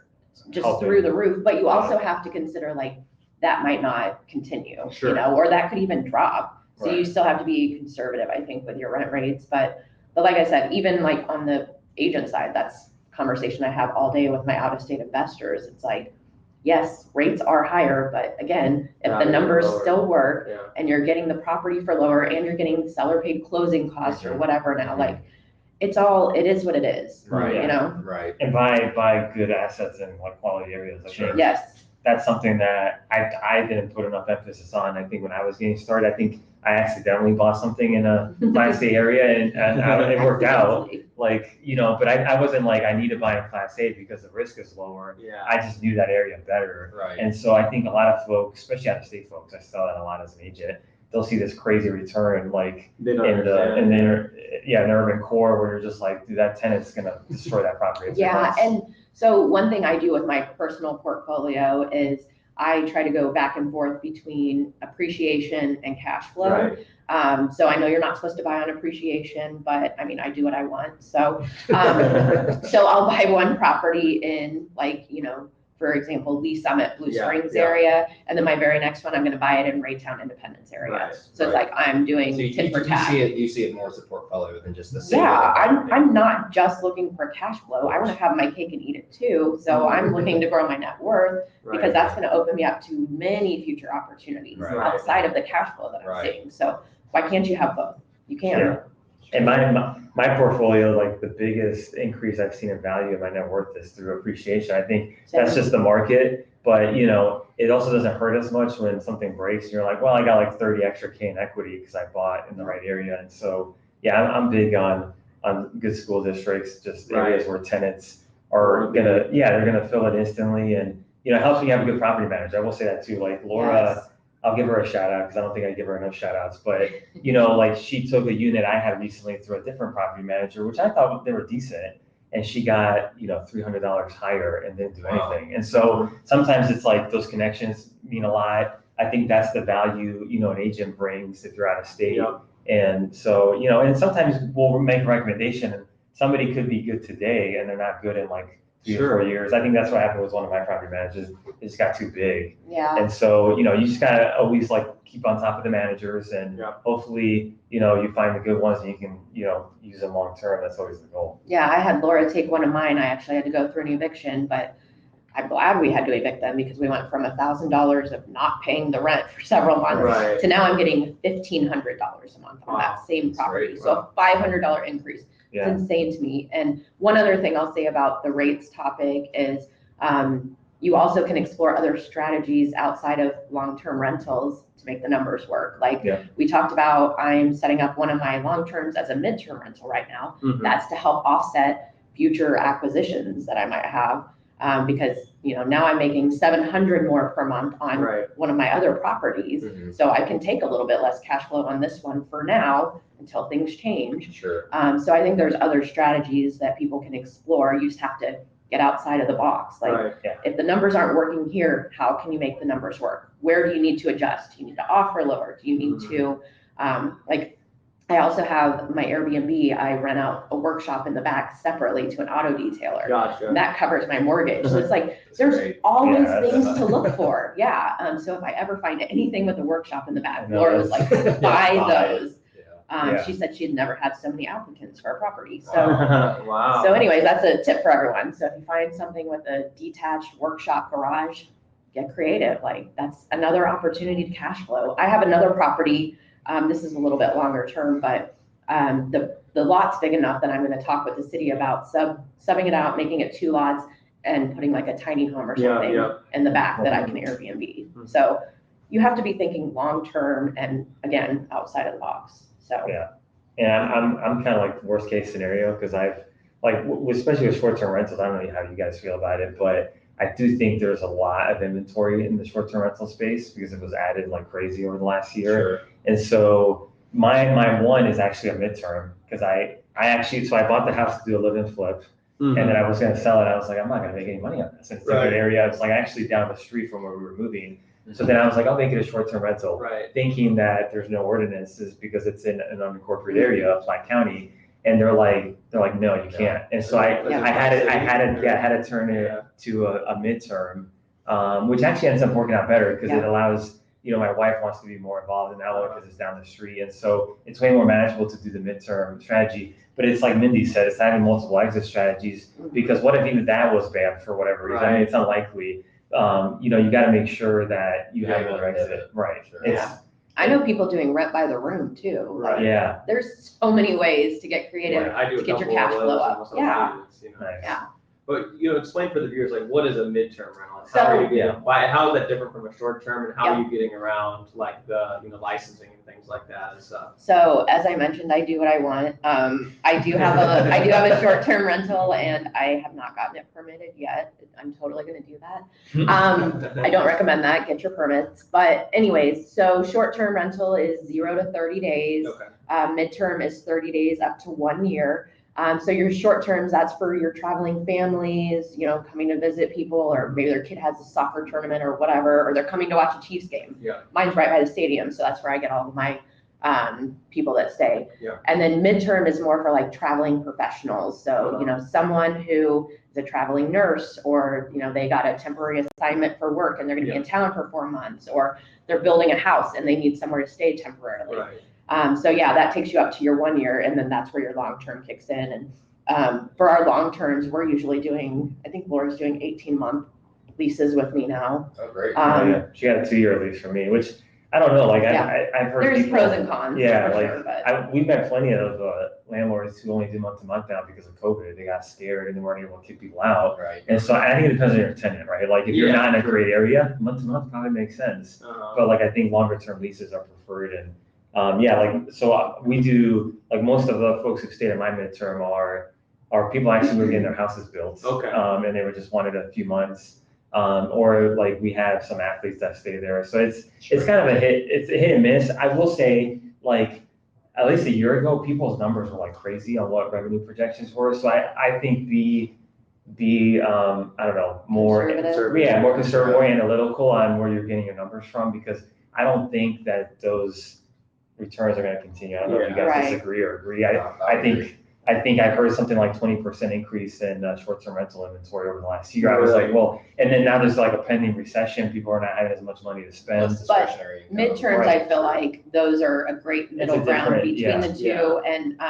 B: just
C: helping.
B: through the roof, but you also have to consider like that might not continue,
A: Sure.
B: you know, or that could even drop. So you
C: Right.
B: still have to be conservative, I think, with your rent rates. But like I said, even like on the agent side, that's a conversation I have all day with my out-of-state investors. It's like, yes, rates are higher, but again, if the
A: Values are
B: numbers
A: lower.
B: still work
A: Yeah.
B: and you're getting the property for lower and you're getting seller paid closing costs or whatever now, like it is what it is,
D: Right.
B: you know?
D: Right.
C: And buy good assets in like quality areas. I think
B: Yes.
C: that's something that I didn't put enough emphasis on. I think when I was getting started, I think I accidentally bought something in a Class A area and it worked out. Like, you know, but I wasn't like, I need to buy in Class A because the risk is lower.
A: Yeah.
C: I just knew that area better.
D: Right.
C: And so I think a lot of folks, especially out of state folks, I saw that a lot as an agent, they'll see this crazy return like
A: They don't
C: in
A: understand.
C: the urban core where you're just like, dude, that tenant's gonna destroy that property. in 2
B: Yeah,
C: months.
B: and so one thing I do with my personal portfolio is I try to go back and forth between appreciation and cash flow.
A: Right.
B: So I know you're not supposed to buy on appreciation, but I mean, I do what I want. So, so I'll buy one property in like, you know, for example, Lee Summit, Blue
A: Yeah,
B: Springs
A: yeah.
B: area. And then my very next one, I'm going to buy it in Raytown, Independence area.
A: Right,
B: So it's like I'm doing
D: So
B: tit for
D: you
B: tat.
D: see it more as a portfolio than just the single.
B: Yeah, I'm not just looking for cash flow. I want to have my cake and eat it too. So I'm looking to grow my net worth because that's going to open me up to many future opportunities
D: Right.
B: outside of the cash flow that I'm
D: Right.
B: seeing. So why can't you have both? You can.
C: Yeah. And my portfolio, like the biggest increase I've seen in value of my net worth is through appreciation. I think that's just the market, but you know, it also doesn't hurt as much when something breaks and you're like, well, I got like 30 extra K in equity because I bought in the right area. And so, yeah, I'm big on good school districts, just areas where tenants are they're gonna fill it instantly. And, you know, it helps when you have a good property manager. I will say that too. Like Laura,
B: Yes.
C: I'll give her a shout out because I don't think I give her enough shout outs, but you know, like she took a unit I had recently through a different property manager, which I thought they were decent. And she got, you know, $300 higher and didn't do anything. And so sometimes it's like those connections mean a lot. I think that's the value, you know, an agent brings if you're out of state.
A: Yep.
C: And so, you know, and sometimes we'll make a recommendation and somebody could be good today and they're not good in like 3 or 4 years. I think that's what happened with one of my property managers. It just got too big.
B: Yeah.
C: And so, you know, you just gotta always like keep on top of the managers and hopefully, you know, you find the good ones and you can, you know, use them long term. That's always the goal.
B: Yeah, I had Laura take one of mine. I actually had to go through an eviction, but I'm glad we had to evict them because we went from $1,000 of not paying the rent for several months
A: Right.
B: to now I'm getting $1,500 a month on that same property.
D: great.
B: So a $500 increase.
C: Yeah.
B: It's insane to me. And one other thing I'll say about the rates topic is you also can explore other strategies outside of long-term rentals to make the numbers work. Like we talked about, I'm setting up one of my long-terms as a midterm rental right now. That's to help offset future acquisitions that I might have. Because, you know, now I'm making $700 more per month on one of my other properties. So I can take a little bit less cash flow on this one for now until things change.
D: Sure.
B: So I think there's other strategies that people can explore. You just have to get outside of the box. Like if the numbers aren't working here, how can you make the numbers work? Where do you need to adjust? Do you need to offer lower? Do you need to, like, I also have my Airbnb. I rent out a workshop in the back separately to an auto detailer.
A: Gotcha.
B: And that covers my mortgage. So it's like, there's always things to look for. Yeah. So if I ever find anything with a workshop in the back, Laura was like, buy those. She said she'd never had so many applicants for a property. So,
A: wow.
B: So anyways, that's a tip for everyone. So if you find something with a detached workshop garage, get creative. Like that's another opportunity to cash flow. I have another property. This is a little bit longer term, but the lot's big enough that I'm going to talk with the city about subbing it out, making it 2 lots, and putting like a tiny home or something in the back that I can Airbnb. So you have to be thinking long term and again outside of the box. So
C: and I'm kind of like worst case scenario because I've like especially with short-term rentals, I don't know how you guys feel about it, but I do think there's a lot of inventory in the short-term rental space because it was added like crazy over the last year.
D: Sure.
C: And so my one is actually a midterm because I bought the house to do a live-in flip.
A: Mhm.
C: And then I was going to sell it. I was like, I'm not going to make any money on this. It's a
A: Right.
C: good area. It's like actually down the street from where we were moving. So then I was like, I'll make it a short-term rental,
A: Right.
C: thinking that there's no ordinances because it's in an unincorporated area, Platte County. And they're like, no, you can't. And so I had to turn it to a midterm, which actually ends up working out better because it allows, my wife wants to be more involved in that one because it's down the street. And so it's way more manageable to do the midterm strategy. But it's like Mindy said, it's having multiple exit strategies because what if even that was bad for whatever reason? I mean, it's unlikely. You got to make sure that you have another exit. Right.
D: Sure.
B: I know people doing rent by the room too.
A: Right.
C: Yeah.
B: There's so many ways to get creative
A: Right. I do
B: to
A: a
B: get your
A: couple
B: cash
A: of
B: flow
A: those
B: up.
A: also
B: Yeah.
A: too,
C: Nice.
B: Yeah.
A: But explain for the viewers, like, what is a midterm rental? How
B: So-
A: are you getting? How is that different from a short term, and how are you getting around like the licensing and things like that and stuff?
B: So as I mentioned, I do what I want. I do have a short-term rental, and I have not gotten it permitted yet. I'm totally going to do that. I don't recommend that. Get your permits. But anyways, so short-term rental is 0 to 30 days.
A: Okay.
B: Midterm is 30 days up to 1 year. So your short terms, that's for your traveling families, coming to visit people, or maybe their kid has a soccer tournament or whatever, or they're coming to watch a Chiefs game.
A: Yeah.
B: Mine's right by the stadium, so that's where I get all of my people that stay.
A: Yeah.
B: And then midterm is more for like traveling professionals. So, someone who is a traveling nurse, or, they got a temporary assignment for work and they're going to be in town for 4 months, or they're building a house and they need somewhere to stay temporarily.
A: Right.
B: So that takes you up to your 1 year, and then that's where your long-term kicks in. And for our long-terms, we're usually doing, I think Laura's doing 18-month leases with me now.
D: Oh, great.
C: She had a 2-year lease for me, which I don't know. Like I've heard
B: There's
C: people,
B: pros and cons.
C: Yeah,
B: for
C: like
B: sure, but
C: we've met plenty of landlords who only do month to month now because of COVID. They got scared and they weren't able to kick people out.
D: Right.
C: And so I think it depends on your tenant, right? Like if you're not in a great area, month to month probably makes sense. But like I think longer term leases are preferred. And we do, like, most of the folks who stayed in my midterm are people actually moving in their houses built.
A: Okay.
C: And they were just wanted a few months. Or like we have some athletes that stay there. So it's kind of it's a hit and miss. I will say, like, at least a year ago, people's numbers were like crazy on what revenue projections were. So I think be I don't know, more
B: Conservative.
C: more conservative, more analytical on where you're getting your numbers from, because I don't think that those returns are going to continue. I don't know if you guys
B: Right.
C: disagree or agree.
D: agree.
C: I think I've heard something like 20% increase in short-term rental inventory over the last year. I was like, well, and then now there's like a pending recession. People are not having as much money to spend.
D: Less discretionary income.
B: midterms,
C: Right.
B: I feel like those are a great middle ground
C: different-
B: between the two. And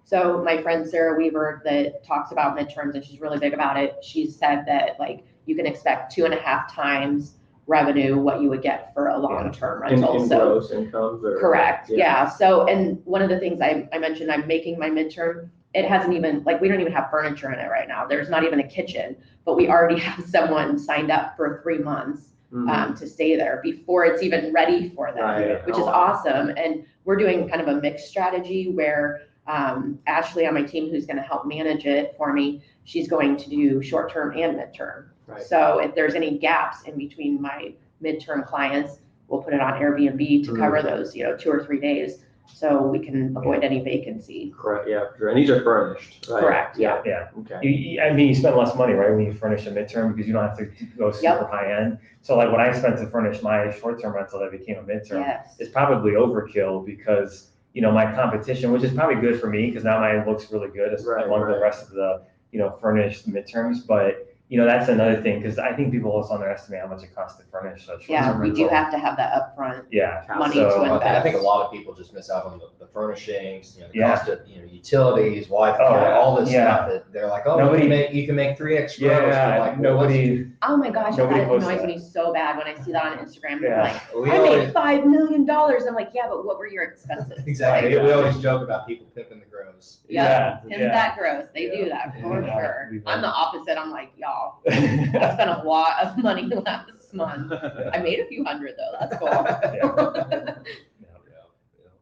B: so my friend Sarah Weaver that talks about midterms, and she's really big about it, she said that like you can expect 2.5 times revenue what you would get for a long-term rental.
A: In
B: So
A: gross incomes or?
B: correct. Yeah. So, and one of the things I mentioned, I'm making my midterm. It hasn't even, like, we don't even have furniture in it right now. There's not even a kitchen, but we already have someone signed up for 3 months to stay there before it's even ready for them,
A: Right.
B: which is awesome. And we're doing kind of a mixed strategy where Ashley on my team, who's going to help manage it for me, she's going to do short-term and midterm.
A: Right.
B: So if there's any gaps in between my midterm clients, we'll put it on Airbnb to cover those, 2 or 3 days, so we can avoid any vacancy.
A: Correct. Yeah, for sure. And these are furnished, right?
B: Correct. Yeah.
C: Yeah.
A: Okay.
C: You spend less money, right, when you furnish a midterm, because you don't have to go super high end. So like what I spent to furnish my short-term rental that became a midterm
B: Yes.
C: is probably overkill, because my competition, which is probably good for me because now mine looks really good as among the rest of the furnished midterms. But that's another thing, because I think people also underestimate how much it costs to furnish a short-term rental.
B: We do have to have that upfront money
C: So,
B: to invest.
D: I think a lot of people just miss out on the furnishings, the
C: Yeah.
D: cost of utilities, Wi-Fi, all this stuff that they're like, you can make 3x gross.
C: Yeah,
D: Like,
C: nobody.
B: Oh my gosh,
C: Nobody
B: that
C: posts
B: annoys
C: that.
B: me so bad when I see that on Instagram. They're
C: Yeah.
B: like,
D: we
B: I
D: always,
B: made $5 million. I'm like, yeah, but what were your expenses?
D: exactly.
B: Like,
D: We always joke about people pimping the gross.
B: Isn't that gross? They do that for
C: Yeah.
B: sure.
C: Yeah.
B: I'm the opposite. I'm like, y'all, I spent a lot of money last month. I made a few hundred though. That's cool.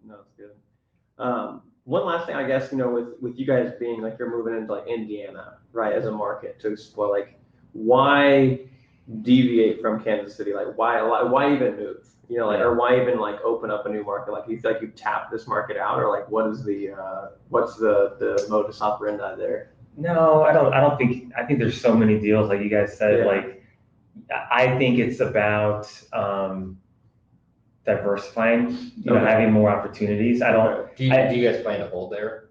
A: No, it's good. One last thing, I guess, with you guys being like you're moving into like Indiana, right, as a market to explore, like why deviate from Kansas City? Like why even move? Or why even like open up a new market? Like you feel like you tap this market out, or like what is what's the modus operandi there?
C: No, I don't think. I think there's so many deals, like you guys said.
A: Yeah.
C: Like I think it's about diversifying, having more opportunities. I don't.
D: Do you guys plan to hold there?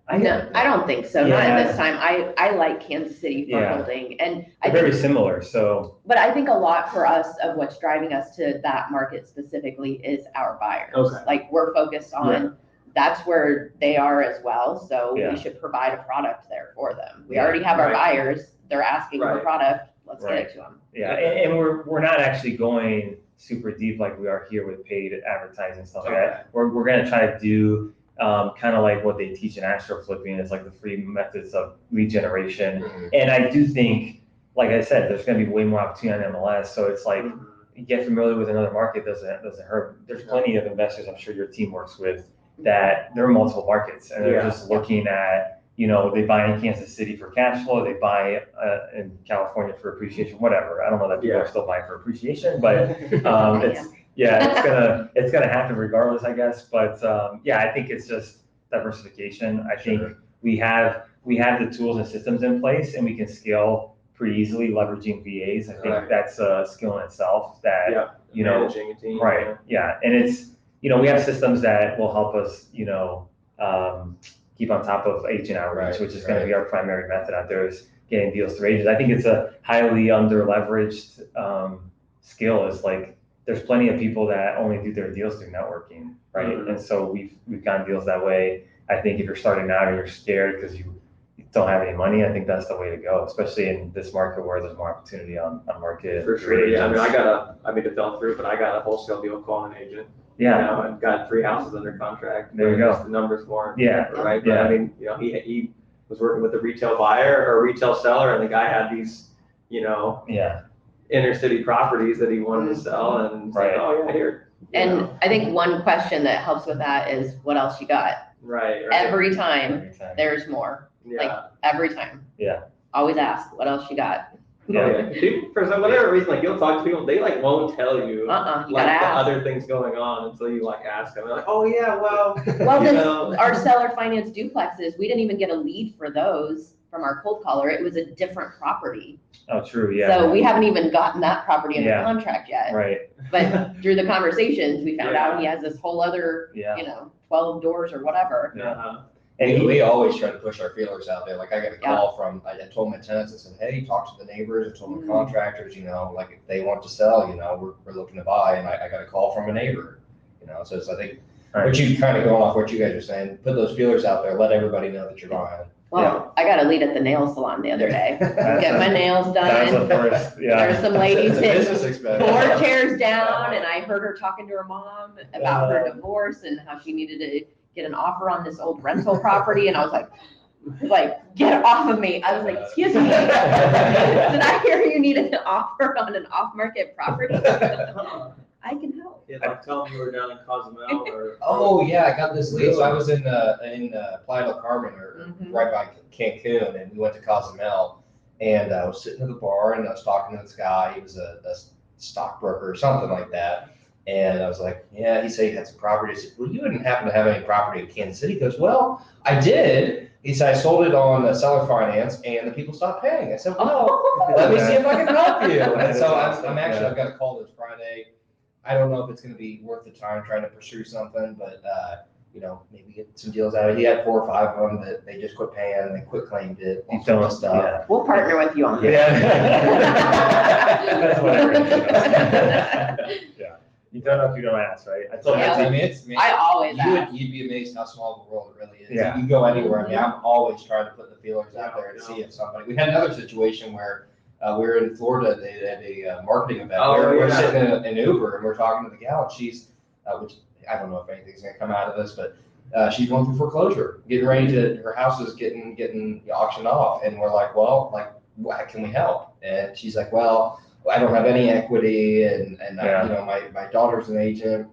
B: No, I don't think so. Not
C: Yeah.
B: at this time. I like Kansas City for
C: Yeah.
B: holding, and I
C: They're very
B: think,
C: similar. So,
B: but I think a lot for us of what's driving us to that market specifically is our buyers.
A: Okay.
B: Like we're focused on that's where they are as well. So
C: Yeah.
B: we should provide a product there for them. We
C: Yeah.
B: already have our
A: Right.
B: buyers. They're asking for
A: Right.
B: product. Let's get
C: Right.
B: it to them.
C: yeah, and we're not actually going super deep like we are here with paid advertising and stuff like
A: Okay.
C: that. We're going to try to do kind of like what they teach in Astro Flipping. It's like the free methods of lead generation.
D: Mhm.
C: And I do think, like I said, there's going to be way more opportunity on MLS. So it's like, you get familiar with another market doesn't hurt. There's plenty of investors I'm sure your team works with that there are multiple markets and they're just looking at, they buy in Kansas City for cash flow, they buy in California for appreciation, whatever. I don't know that people are still buying for appreciation, but it's gonna happen regardless, I guess. But I think it's just diversification. I think we have the tools and systems in place, and we can scale pretty easily leveraging VAs. I think that's a skill in itself that
A: managing a team.
C: right, and it's we have systems that will help us keep on top of agent outreach, which is going to be our primary method out there, is getting deals through agents. I think it's a highly under leveraged skill. Is like there's plenty of people that only do their deals through networking, right?
A: Mm-hmm.
C: And so we've gotten deals that way. I think if you're starting out and you're scared because you don't have any money, I think that's the way to go, especially in this market where there's more opportunity on market.
A: For sure. Yeah, I mean, it fell through, but I got a wholesale deal calling an agent.
C: Yeah.
A: I've got 3 houses under contract.
C: There you go.
A: The numbers weren't.
C: Yeah.
A: Right. But I mean, he was working with a retail buyer or a retail seller, and the guy had these, inner city properties that he wanted to sell, and it's like, oh yeah, here.
B: And I think one question that helps with that is, what else you got?
A: Right.
B: Every time there's more.
A: Yeah.
B: Like every time.
C: Yeah.
B: Always ask, what else you got?
C: Yeah.
A: People, for some whatever reason, like you'll talk to people, they like won't tell you
B: You
A: like
B: gotta
A: the
B: ask.
A: other things going on until you like ask them. They're like, oh yeah, well,
B: Well, our seller finance duplexes, we didn't even get a lead for those from our cold caller. It was a different proproperty.
C: Oh, true. Yeah.
B: So we haven't even gotten that property under
C: Yeah.
B: contract yet.
C: Right.
B: But through the conversations, we found
A: Yeah.
B: out he has this whole other,
C: Yeah.
B: 12 doors or whatever.
A: Uh-huh.
C: And
D: we always try to push our feelers out there. Like I got a call from, I told my tenants, I said, hey, talk to the neighbors, I told my contractors, like if they want to sell, we're looking to buy. And I got a call from a neighbor, so it's, I think, what you kind of going off what you guys are saying, put those feelers out there, let everybody know that you're buying.
B: Well, I got a lead at the nail salon the other day. Get my nails
C: That's
B: done.
C: the first. Yeah.
B: There's some lady
D: It's a
B: sitting
D: business expense.
B: 4 chairs down, and I heard her talking to her mom about her divorce and how she needed to get an offer on this old rental property, and I was like, get off of me. I was like, excuse me. Did I hear you need an offer on an off-market property? I can help.
A: Yeah, like tell them you were down in Cozumel or.
D: Oh yeah, I got this lead. So I was in Playa del Carmen or right by Cancun, and we went to Cozumel, and I was sitting at the bar and I was talking to this guy. He was a stockbroker or something like that. And I was like, yeah, he said he had some property. I said, well, you didn't happen to have any property in Kansas City? He goes, well, I did. He said, I sold it on seller finance and the people stopped paying. I said, well, let me see if I can help you. And so I've got a call this Friday. I don't know if it's going to be worth the time trying to pursue something, but maybe get some deals out of it. He had 4 or 5 of them that they just quit paying and they quit claimed it. All sorts of stuff.
C: Yeah.
B: We'll partner with you on that.
C: Yeah. That's what I heard. Yeah. You don't know if you don't ask, right? I told you.
B: I always ask.
D: You'd be amazed how small the world really is.
C: Yeah.
D: You go anywhere. I mean, I'm always trying to put the feelers out there to see if somebody. We had another situation where we were in Florida. They had a marketing event. We're sitting in an Uber and we're talking to the gal. And she's, which I don't know if anything's going to come out of this, but she's going through foreclosure, getting ready to. Her house is getting auctioned off, and we're like, well, how can we help? And she's like, well, I don't have any equity, and my daughter's an agent.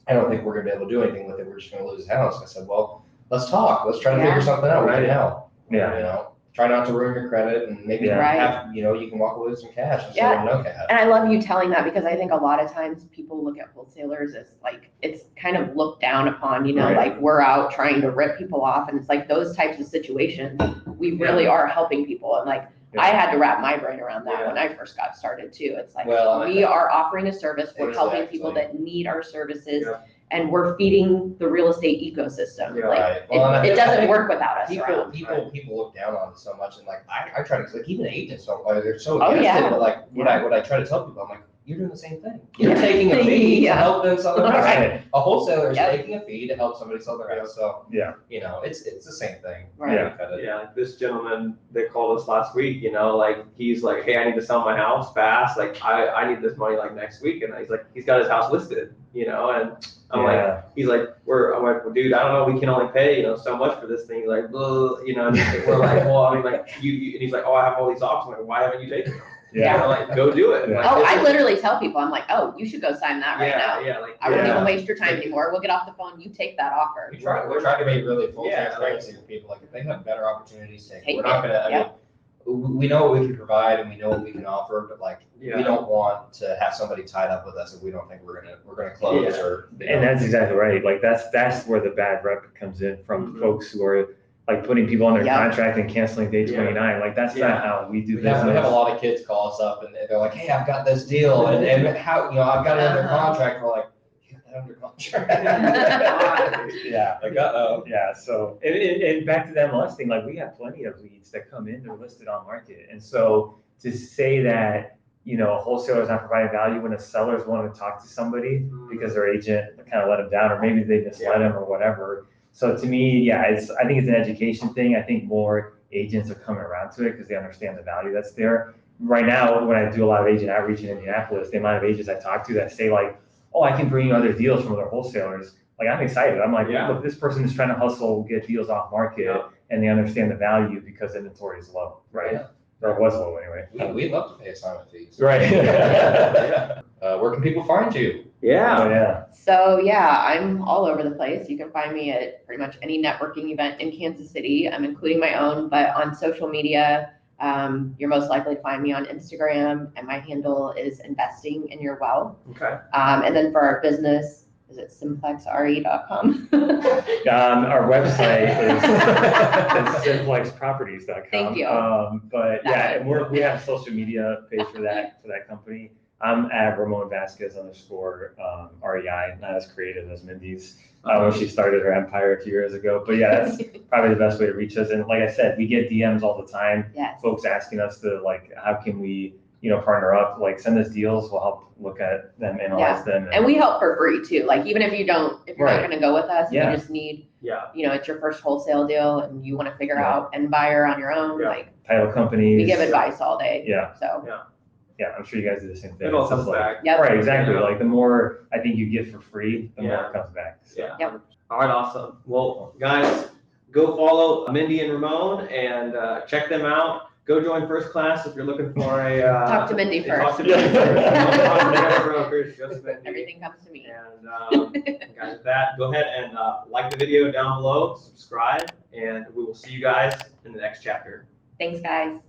D: I don't think we're gonna be able to do anything with it. We're just gonna lose the house. I said, well, let's talk. Let's try to figure something out. We can help.
C: Yeah.
D: You know, try not to ruin your credit and maybe have, you know, you can walk away with some cash instead of no cash.
B: And I love you telling that because I think a lot of times people look at wholesalers as like, it's kind of looked down upon, you know, like we're out trying to rip people off. And it's like those types of situations, we really are helping people. And like, I had to wrap my brain around that when I first got started too. It's like, we are offering a service, we're helping people that need our services. And we're feeding the real estate ecosystem. Like, it doesn't work without us.
D: People look down on it so much, and like I try to, like, even agents don't, they're so against it. But like what I try to tell people, I'm like, you're doing the same thing. You're taking a fee to help them sell their house. A wholesaler is taking a fee to help somebody sell their house. So you know, it's the same thing.
A: Like this gentleman that called us last week, you know, like he's like, hey, I need to sell my house fast. Like I need this money like next week, and he's got his house listed, you know, and I'm like, he's like, I'm like, well, dude, I don't know, we can only pay, you know, so much for this thing. He's like, you know, and we're like, well, I mean, like you and he's like, oh, I have all these options. Like, why haven't you taken them? Yeah, like go do it. Like,
B: I literally tell people, I'm like, oh, you should go sign that right now.
A: Like
B: I wouldn't even waste your time anymore. We'll get off the phone. You take that offer.
D: We're trying to make really full transparency with people. Like if they have better opportunities, we're not gonna. I mean, we know what we can provide and we know what we can offer, but like we don't want to have somebody tied up with us if we don't think we're gonna close or.
C: And that's exactly right. Like that's where the bad rep comes in from folks who are like putting people on their contract and canceling day 29. Like that's not how we do business.
D: We have a lot of kids call us up and they're like, hey, I've got this deal and how, you know, I've got it under contract. We're like, you got that under contract?
C: Like, so, and back to the MLS thing, like we have plenty of leads that come in, they're listed on market. And so to say that, you know, a wholesaler is not providing value when a seller's wanting to talk to somebody because their agent kind of let them down, or maybe they misled them or whatever. So to me, I think it's an education thing. I think more agents are coming around to it because they understand the value that's there. Right now, when I do a lot of agent outreach in Indianapolis, the amount of agents I talk to that say like, oh, I can bring you other deals from other wholesalers. Like I'm excited. I'm like, look, this person is trying to hustle, get deals off market, and they understand the value because inventory is low, right? Or it was low anyway.
D: We'd love to pay assignment fees.
C: Right.
D: Where can people find you?
B: So I'm all over the place. You can find me at pretty much any networking event in Kansas City. I'm including my own, but on social media, you're most likely to find me on Instagram, and my handle is investing in your wealth. And then for our business, is it simplexre.com?
C: Our website is simplexproperties.com.
B: Thank you.
C: But and we have a social media page for that company. I'm at Ramon Vasquez _REI, not as creative as Mindy's when she started her empire a few years ago. But that's probably the best way to reach us. And like I said, we get DMs all the time. Folks asking us to like, how can we, you know, partner up? Like send us deals. We'll help look at them, analyze them.
B: And we help for free too. Like even if you're not going to go with us, you just need, you know, it's your first wholesale deal and you want to figure out end buyer on your own, like
C: title companies.
B: We give advice all day.
C: So. I'm sure you guys do the same thing.
A: It all comes back.
C: Right, exactly. Like the more I think you give for free, the more it comes back. So.
A: All right, awesome. Well, guys, go follow Mindy and Ramon and check them out. Go join First Class if you're looking for a.
B: Talk to Mindy first.
A: Talk to Mindy first.
B: Everything comes to me.
A: And guys, with that, go ahead and like the video down below, subscribe, and we will see you guys in the next chapter.
B: Thanks, guys.